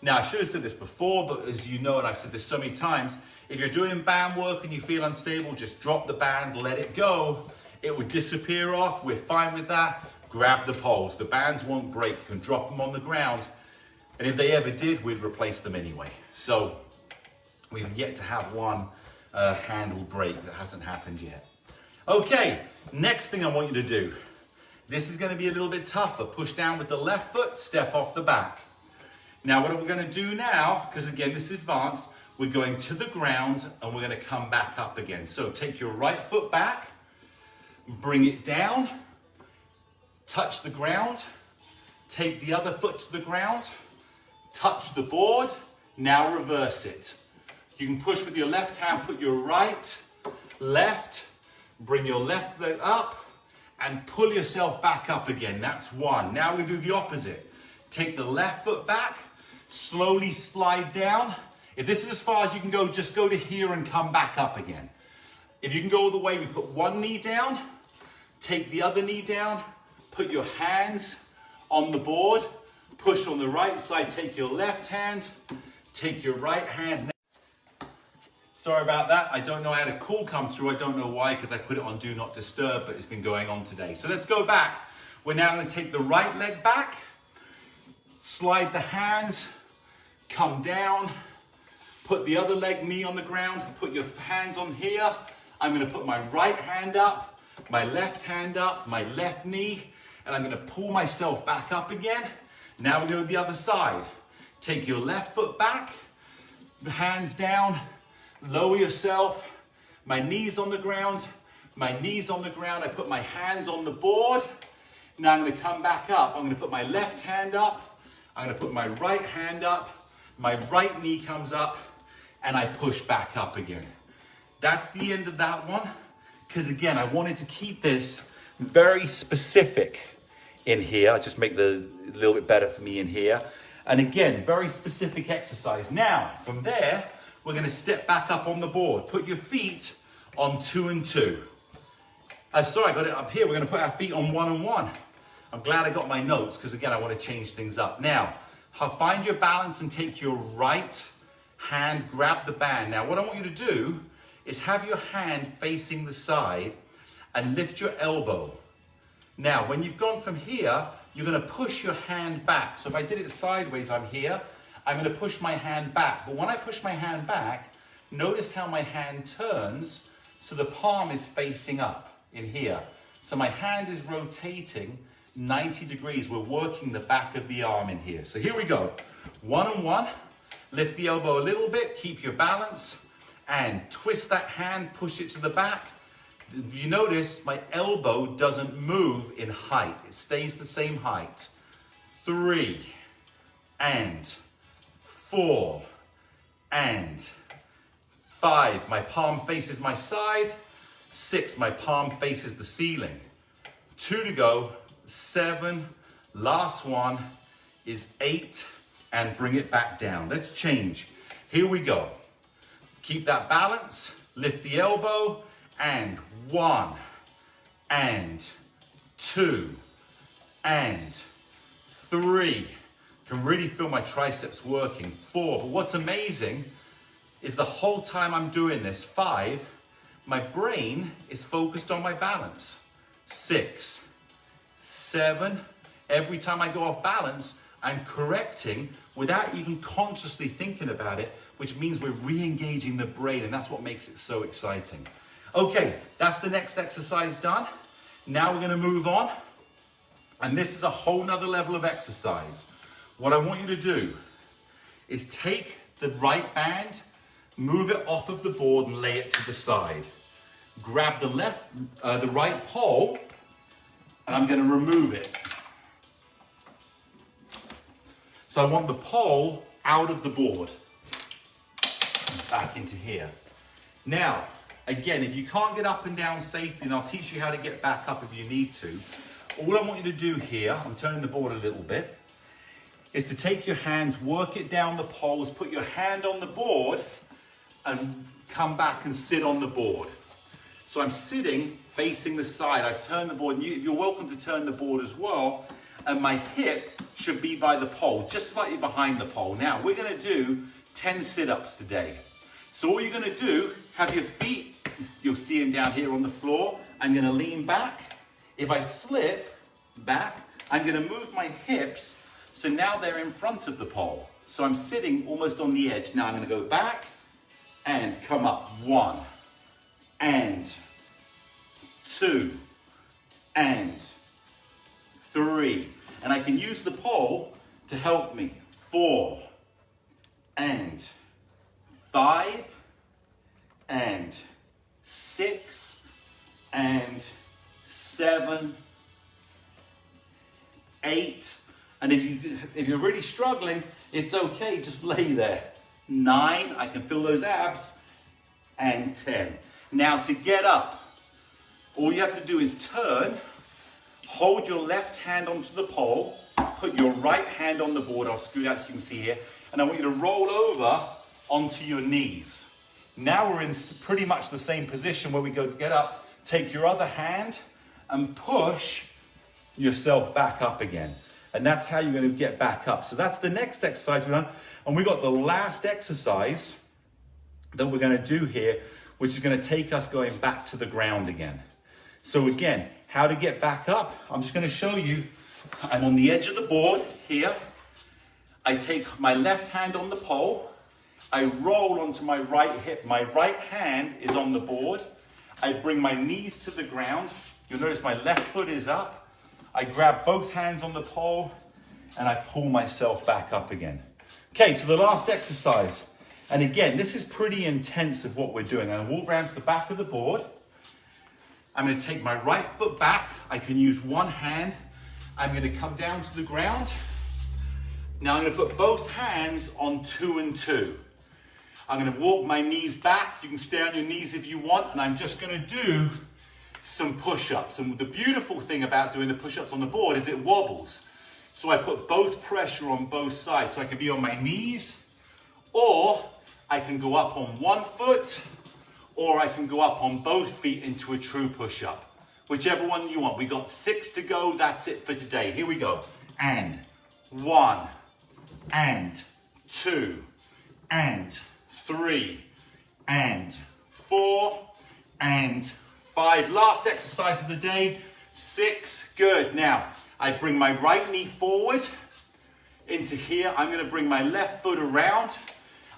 Now I should have said this before, but as you know, and I've said this so many times, if you're doing band work and you feel unstable, just drop the band, let it go. It would disappear off. We're fine with that. Grab the poles. The bands won't break. You can drop them on the ground. And if they ever did, we'd replace them anyway. So we've yet to have one handle break. That hasn't happened yet. Okay, next thing I want you to do. This is going to be a little bit tougher. Push down with the left foot, step off the back. Now what we're going to do now, because again this is advanced, we're going to the ground and we're going to come back up again. So take your right foot back, bring it down, touch the ground, take the other foot to the ground, touch the board, now reverse it. You can push with your left hand, put your right, left, bring your left leg up and pull yourself back up again. That's 1. Now we do the opposite. Take the left foot back, slowly slide down. If this is as far as you can go, just go to here and come back up again. If you can go all the way, we put one knee down, take the other knee down, put your hands on the board, push on the right side, take your left hand, take your right hand. Sorry about that. I don't know, I had a call come through. I don't know why, because I put it on Do Not Disturb, but it's been going on today. So let's go back. We're now going to take the right leg back, slide the hands, come down, put the other leg knee on the ground, put your hands on here. I'm going to put my right hand up, my left hand up, my left knee, and I'm going to pull myself back up again. Now we go to the other side. Take your left foot back, hands down, lower yourself, my knees on the ground, my knees on the ground. I put my hands on the board. Now I'm going to come back up. I'm going to put my left hand up. I'm going to put my right hand up. My right knee comes up and I push back up again. That's the end of that one. Because again, I wanted to keep this very specific. in here. Just make the a little bit better for me in here. And again, very specific exercise. Now, from there, we're going to step back up on the board. Put your feet on 2 and 2. Sorry, I got it up here. We're going to put our feet on 1 and 1. I'm glad I got my notes because, again, I want to change things up. Now, find your balance and take your right hand, grab the band. Now, what I want you to do is have your hand facing the side and lift your elbow. Now, when you've gone from here, you're going to push your hand back. So if I did it sideways, I'm here. I'm going to push my hand back. But when I push my hand back, notice how my hand turns so the palm is facing up in here. So my hand is rotating 90 degrees. We're working the back of the arm in here. So here we go. 1 and 1. Lift the elbow a little bit. Keep your balance. And twist that hand. Push it to the back. You notice my elbow doesn't move in height. It stays the same height. 3 and 4 and 5. My palm faces my side. 6, my palm faces the ceiling. 2 to go. 7. Last one is 8. And bring it back down. Let's change. Here we go. Keep that balance. Lift the elbow. And 1 and 2 and 3. Can really feel my triceps working. 4. But what's amazing is the whole time I'm doing this, 5, my brain is focused on my balance. 6, 7. Every time I go off balance, I'm correcting without even consciously thinking about it, which means we're re-engaging the brain, and that's what makes it so exciting. Okay, that's the next exercise done. Now we're going to move on. And this is a whole nother level of exercise. What I want you to do is take the right band, move it off of the board and lay it to the side. Grab the right pole, and I'm going to remove it. So I want the pole out of the board. Back into here. Now, again, if you can't get up and down safely, and I'll teach you how to get back up if you need to, all I want you to do here, I'm turning the board a little bit, is to take your hands, work it down the poles, put your hand on the board, and come back and sit on the board. So I'm sitting facing the side. I've turned the board, and you're welcome to turn the board as well, and my hip should be by the pole, just slightly behind the pole. Now, we're going to do 10 sit-ups today. So all you're going to do, have your feet, you'll see them down here on the floor. I'm going to lean back. If I slip back, I'm going to move my hips so now they're in front of the pole. So I'm sitting almost on the edge. Now I'm going to go back and come up. 1 and 2 and 3. And I can use the pole to help me. 4 and 5 and 6 and 7, 8, and if you're really struggling, it's okay, just lay there. 9, I can feel those abs, and 10. Now to get up, all you have to do is turn, hold your left hand onto the pole, put your right hand on the board, I'll scoot out so you can see here, and I want you to roll over onto your knees. Now we're in pretty much the same position where we go to get up. Take your other hand and push yourself back up again. And that's how you're going to get back up. So that's the next exercise we've done. And we've got the last exercise that we're going to do here, which is going to take us going back to the ground again. So again, how to get back up. I'm just going to show you. I'm on the edge of the board here. I take my left hand on the pole. I roll onto my right hip. My right hand is on the board. I bring my knees to the ground. You'll notice my left foot is up. I grab both hands on the pole and I pull myself back up again. Okay, so the last exercise. And again, this is pretty intense of what we're doing. I'm going to walk around to the back of the board. I'm going to take my right foot back. I can use one hand. I'm going to come down to the ground. Now I'm going to put both hands on 2 and 2. I'm going to walk my knees back. You can stay on your knees if you want. And I'm just going to do some push-ups. And the beautiful thing about doing the push-ups on the board is it wobbles. So I put both pressure on both sides. So I can be on my knees, or I can go up on one foot, or I can go up on both feet into a true push-up. Whichever one you want. We got 6 to go. That's it for today. Here we go. And 1, and 2, and 3, and 4, and 5. Last exercise of the day. 6. Good. Now, I bring my right knee forward into here. I'm going to bring my left foot around.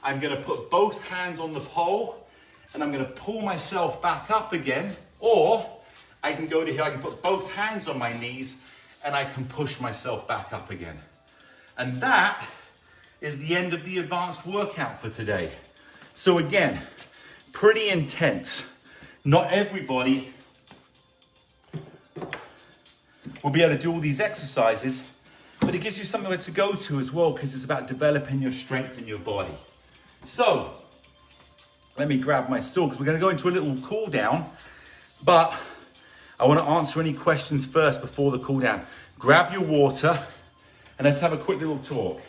I'm going to put both hands on the pole, and I'm going to pull myself back up again. Or I can go to here, I can put both hands on my knees, and I can push myself back up again. And that is the end of the advanced workout for today. So again, pretty intense. Not everybody will be able to do all these exercises, but it gives you somewhere to go to as well, because it's about developing your strength in your body. So let me grab my stool, because we're going to go into a little cool down, but I want to answer any questions first before the cool down. Grab your water and let's have a quick little talk.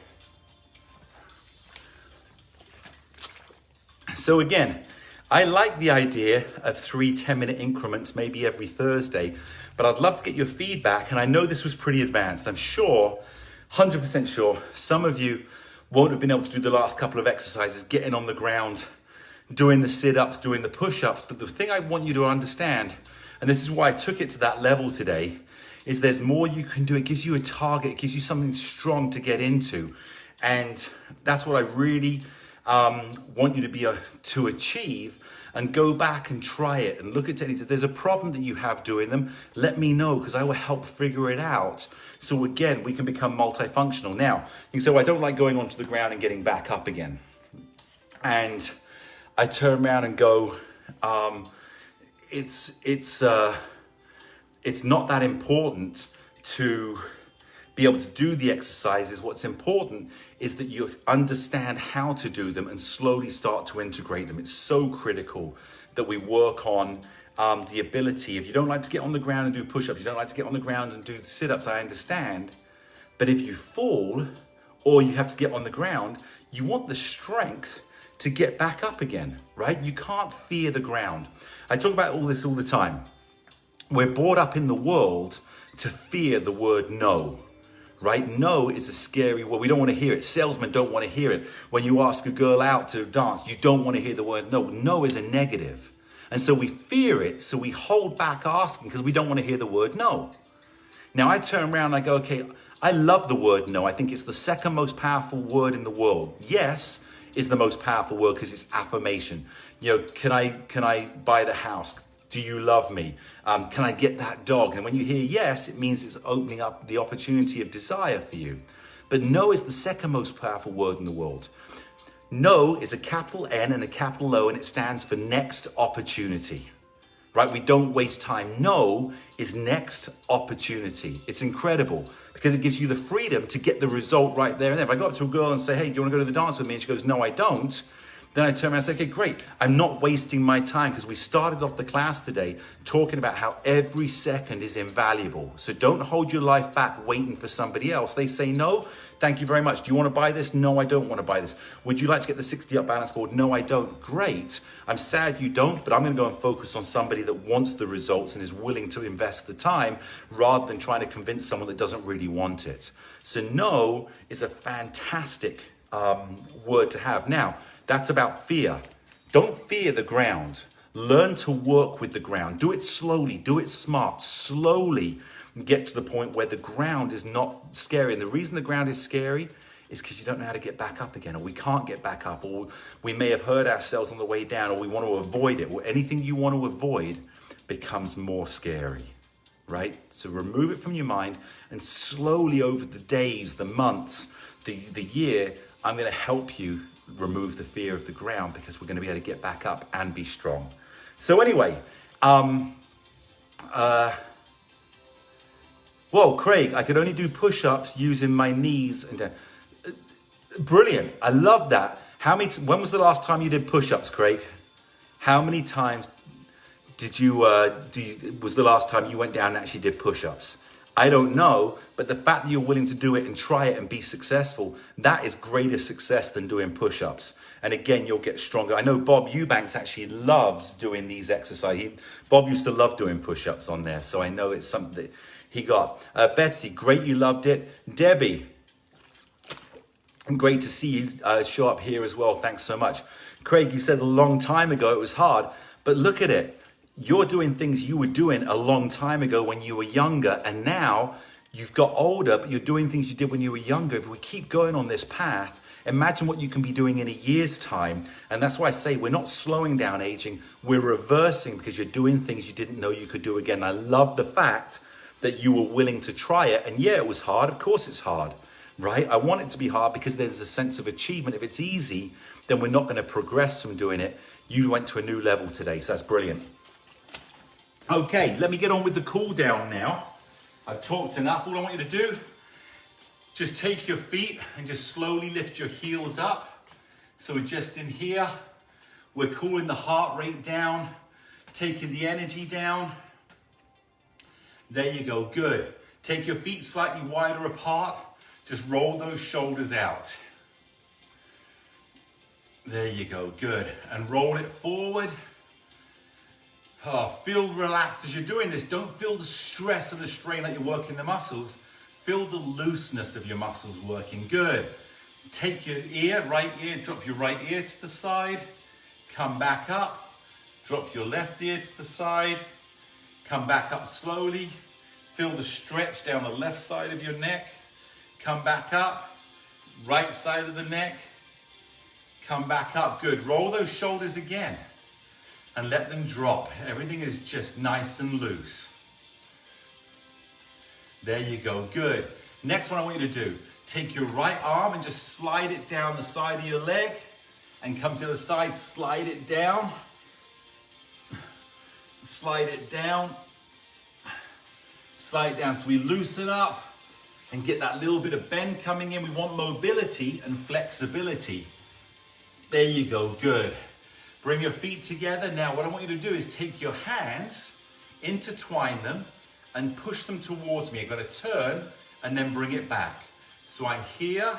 So again, I like the idea of 3 10-minute increments, maybe every Thursday, but I'd love to get your feedback. And I know this was pretty advanced. I'm sure, 100% sure, some of you won't have been able to do the last couple of exercises, getting on the ground, doing the sit-ups, doing the push-ups. But the thing I want you to understand, and this is why I took it to that level today, is there's more you can do. It gives you a target. It gives you something strong to get into. And that's what I really want you to be to achieve, and go back and try it and look at techniques. If there's a problem that you have doing them, let me know, because I will help figure it out. So again, we can become multifunctional. Now, you can say, well, I don't like going onto the ground and getting back up again. And I turn around and go, it's not that important to be able to do the exercises. What's important is that you understand how to do them and slowly start to integrate them. It's so critical that we work on the ability. If you don't like to get on the ground and do push-ups, you don't like to get on the ground and do sit-ups, I understand. But if you fall or you have to get on the ground, you want the strength to get back up again, right? You can't fear the ground. I talk about all this all the time. We're brought up in the world to fear the word no, right? No is a scary word. We don't want to hear it. Salesmen don't want to hear it. When you ask a girl out to dance, you don't want to hear the word no. No is a negative. And so we fear it, so we hold back asking because we don't want to hear the word no. Now I turn around and I go, okay, I love the word no. I think it's the second most powerful word in the world. Yes is the most powerful word because it's affirmation. You know, can I buy the house? Do you love me? Can I get that dog? And when you hear yes, it means it's opening up the opportunity of desire for you. But no is the second most powerful word in the world. No is a capital N and a capital O, and it stands for next opportunity, right? We don't waste time. No is next opportunity. It's incredible because it gives you the freedom to get the result right there and there. If I go up to a girl and say, hey, do you want to go to the dance with me? And she goes, no, I don't. Then I turn around and say, okay, great. I'm not wasting my time, because we started off the class today talking about how every second is invaluable. So don't hold your life back waiting for somebody else. They say no, thank you very much. Do you want to buy this? No, I don't want to buy this. Would you like to get the 60 up balance board? No, I don't. Great. I'm sad you don't, but I'm going to go and focus on somebody that wants the results and is willing to invest the time rather than trying to convince someone that doesn't really want it. So no is a fantastic word to have. Now, that's about fear. Don't fear the ground. Learn to work with the ground. Do it slowly, do it smart, slowly get to the point where the ground is not scary. And the reason the ground is scary is because you don't know how to get back up again, or we can't get back up, or we may have hurt ourselves on the way down, or we want to avoid it. Or anything you want to avoid becomes more scary, right? So remove it from your mind, and slowly over the days, the months, the year, I'm going to help you remove the fear of the ground, because we're going to be able to get back up and be strong. So anyway, well, Craig, I could only do push-ups using my knees. And brilliant. I love that. When was the last time you did push-ups, Craig? How many times was the last time you went down and actually did push-ups? I don't know, but the fact that you're willing to do it and try it and be successful, that is greater success than doing push-ups. And again, you'll get stronger. I know Bob Eubanks actually loves doing these exercises. Bob used to love doing push-ups on there, so I know it's something that he got. Betsy, great, you loved it. Debbie, great to see you show up here as well. Thanks so much. Craig, you said a long time ago it was hard, but look at it. You're doing things you were doing a long time ago when you were younger, and now you've got older, but you're doing things you did when you were younger. If we keep going on this path, imagine what you can be doing in a year's time. And that's why I say we're not slowing down aging, we're reversing, because you're doing things you didn't know you could do again. I love the fact that you were willing to try it. And yeah, it was hard. Of course it's hard, right? I want it to be hard because there's a sense of achievement. If it's easy, then we're not going to progress from doing it. You went to a new level today, so that's brilliant. Okay, let me get on with the cool down now. I've talked enough. All I want you to do, just take your feet and just slowly lift your heels up. So we're just in here. We're cooling the heart rate down, taking the energy down. There you go, good. Take your feet slightly wider apart. Just roll those shoulders out. There you go, good. And roll it forward. Oh, feel relaxed as you're doing this. Don't feel the stress and the strain like you're working the muscles. Feel the looseness of your muscles working. Good. Take your ear, right ear, drop your right ear to the side. Come back up. Drop your left ear to the side. Come back up slowly. Feel the stretch down the left side of your neck. Come back up. Right side of the neck. Come back up. Good. Roll those shoulders again. And let them drop. Everything is just nice and loose. There you go, good. Next one I want you to do, take your right arm and just slide it down the side of your leg and come to the side, slide it down. Slide it down. Slide it down so we loosen up and get that little bit of bend coming in. We want mobility and flexibility. There you go, good. Bring your feet together. Now what I want you to do is take your hands, intertwine them, and push them towards me. I'm going to turn and then bring it back. So I'm here,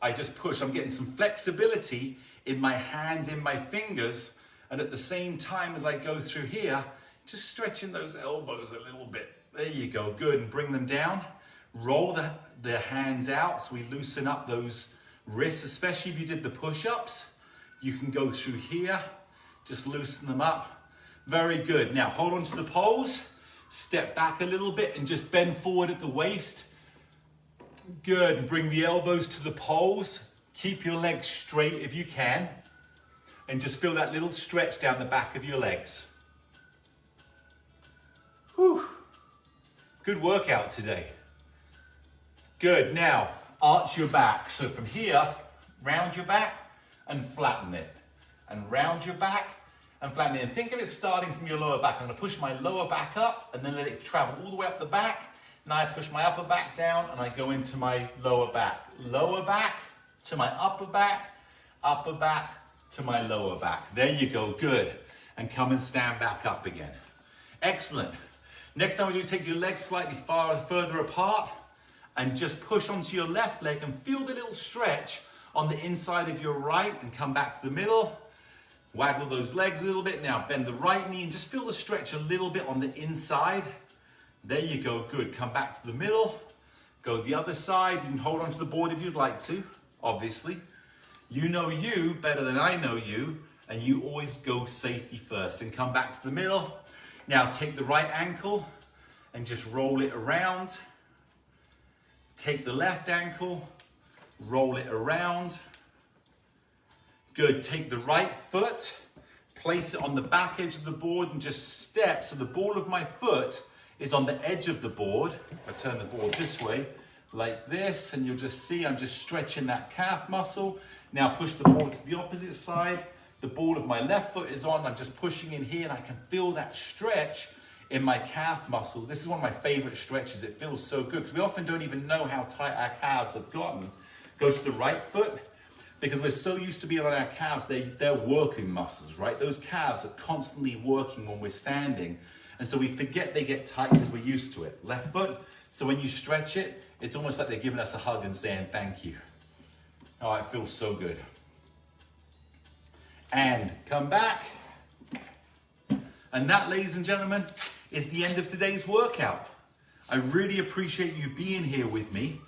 I just push. I'm getting some flexibility in my hands, in my fingers, and at the same time as I go through here, just stretching those elbows a little bit. There you go, good. And bring them down. Roll the hands out so we loosen up those wrists, especially if you did the push-ups. You can go through here, just loosen them up. Very good. Now hold on to the poles, step back a little bit and just bend forward at the waist. Good, and bring the elbows to the poles. Keep your legs straight if you can. And just feel that little stretch down the back of your legs. Whew. Good workout today. Good, now arch your back. So from here, round your back, and flatten it, and round your back and flatten it. And think of it starting from your lower back. I'm going to push my lower back up and then let it travel all the way up the back. Now I push my upper back down and I go into my lower back to my upper back to my lower back. There you go, good. And come and stand back up again. Excellent. Next time we do, take your legs slightly further apart and just push onto your left leg and feel the little stretch on the inside of your right and come back to the middle. Waggle those legs a little bit. Now bend the right knee and just feel the stretch a little bit on the inside. There you go, good. Come back to the middle. Go the other side. You can hold onto the board if you'd like to, obviously. You know you better than I know you, and you always go safety first. And come back to the middle. Now take the right ankle and just roll it around. Take the left ankle, roll it around. Good, take the right foot, place it on the back edge of the board and just step so the ball of my foot is on the edge of the board. I turn the board this way, like this, and you'll just see I'm just stretching that calf muscle. Now push the board to the opposite side. The ball of my left foot is on, I'm just pushing in here and I can feel that stretch in my calf muscle. This is one of my favorite stretches. It feels so good because we often don't even know how tight our calves have gotten. Go to the right foot, because we're so used to being on our calves, they're working muscles, right? Those calves are constantly working when we're standing. And so we forget they get tight because we're used to it. Left foot, so when you stretch it, it's almost like they're giving us a hug and saying thank you. Oh, it feels so good. And come back. And that, ladies and gentlemen, is the end of today's workout. I really appreciate you being here with me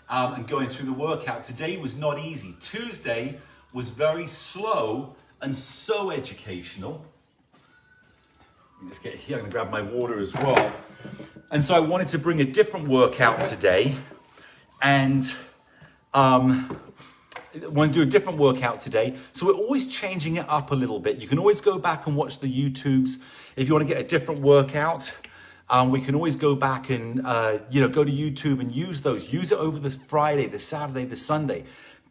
and going through the workout. Today was not easy. Tuesday was very slow and so educational. Let me just get here, I'm gonna grab my water as well. And so I wanted to bring a different workout today, and want to do a different workout today. So we're always changing it up a little bit. You can always go back and watch the YouTubes. If you want to get a different workout, we can always go back and, go to YouTube and use those. Use it over the Friday, the Saturday, the Sunday.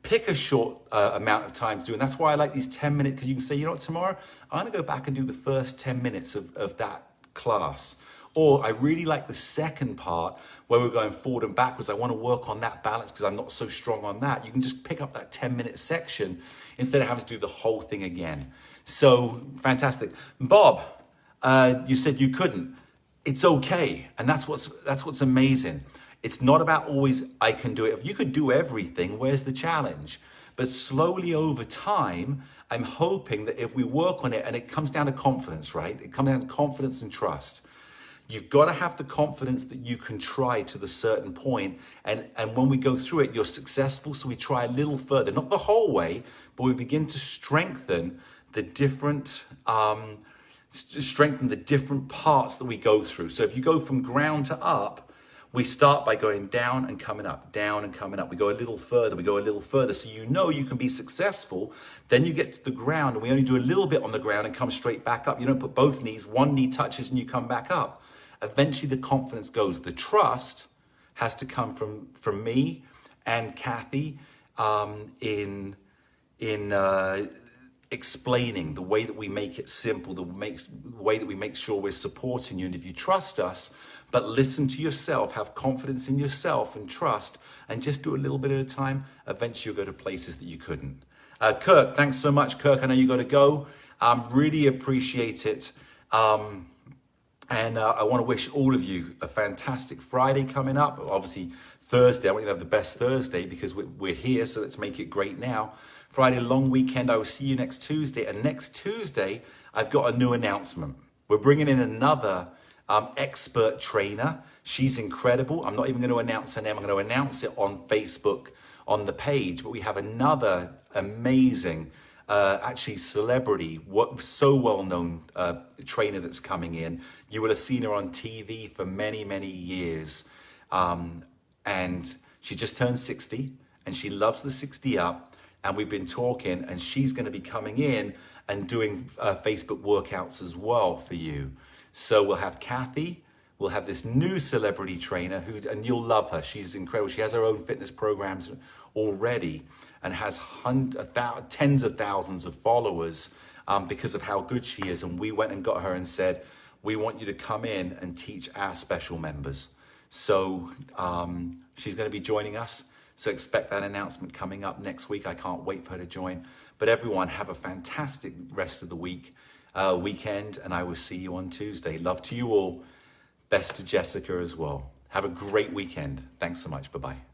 Pick a short amount of time to do. And that's why I like these 10 minutes, because you can say, you know what, tomorrow, I'm going to go back and do the first 10 minutes of that class. Or I really like the second part where we're going forward and backwards. I want to work on that balance because I'm not so strong on that. You can just pick up that 10-minute section instead of having to do the whole thing again. So fantastic. Bob, you said you couldn't. It's okay. And that's what's amazing. It's not about always, I can do it. If you could do everything, where's the challenge? But slowly over time, I'm hoping that if we work on it, and it comes down to confidence, right? It comes down to confidence and trust. You've got to have the confidence that you can try to the certain point. And when we go through it, you're successful. So we try a little further, not the whole way, but we begin to strengthen the different parts that we go through. So if you go from ground to up, we start by going down and coming up, down and coming up. We go a little further, we go a little further. So you know you can be successful. Then you get to the ground and we only do a little bit on the ground and come straight back up. You don't put both knees, one knee touches and you come back up. Eventually the confidence goes. The trust has to come from me and Kathy in explaining the way that we make it simple, the way that we make sure we're supporting you. And if you trust us, but listen to yourself, have confidence in yourself and trust, and just do a little bit at a time, eventually you'll go to places that you couldn't. Kirk, thanks so much. Kirk, I know you got to go. Really appreciate it. And I want to wish all of you a fantastic Friday coming up. Obviously, Thursday, I want you to have the best Thursday because we're here, so let's make it great now. Friday, long weekend. I will see you next Tuesday. And next Tuesday, I've got a new announcement. We're bringing in another expert trainer. She's incredible. I'm not even going to announce her name. I'm going to announce it on Facebook on the page. But we have another amazing actually celebrity, so well-known trainer that's coming in. You will have seen her on TV for many, many years. And she just turned 60 and she loves the 60 up. And we've been talking and she's going to be coming in and doing Facebook workouts as well for you. So we'll have Kathy, we'll have this new celebrity trainer and you'll love her. She's incredible. She has her own fitness programs already and has tens of thousands of followers because of how good she is. And we went and got her and said, we want you to come in and teach our special members. So she's going to be joining us. So expect that announcement coming up next week. I can't wait for her to join. But everyone, have a fantastic rest of the weekend, and I will see you on Tuesday. Love to you all. Best to Jessica as well. Have a great weekend. Thanks so much. Bye-bye.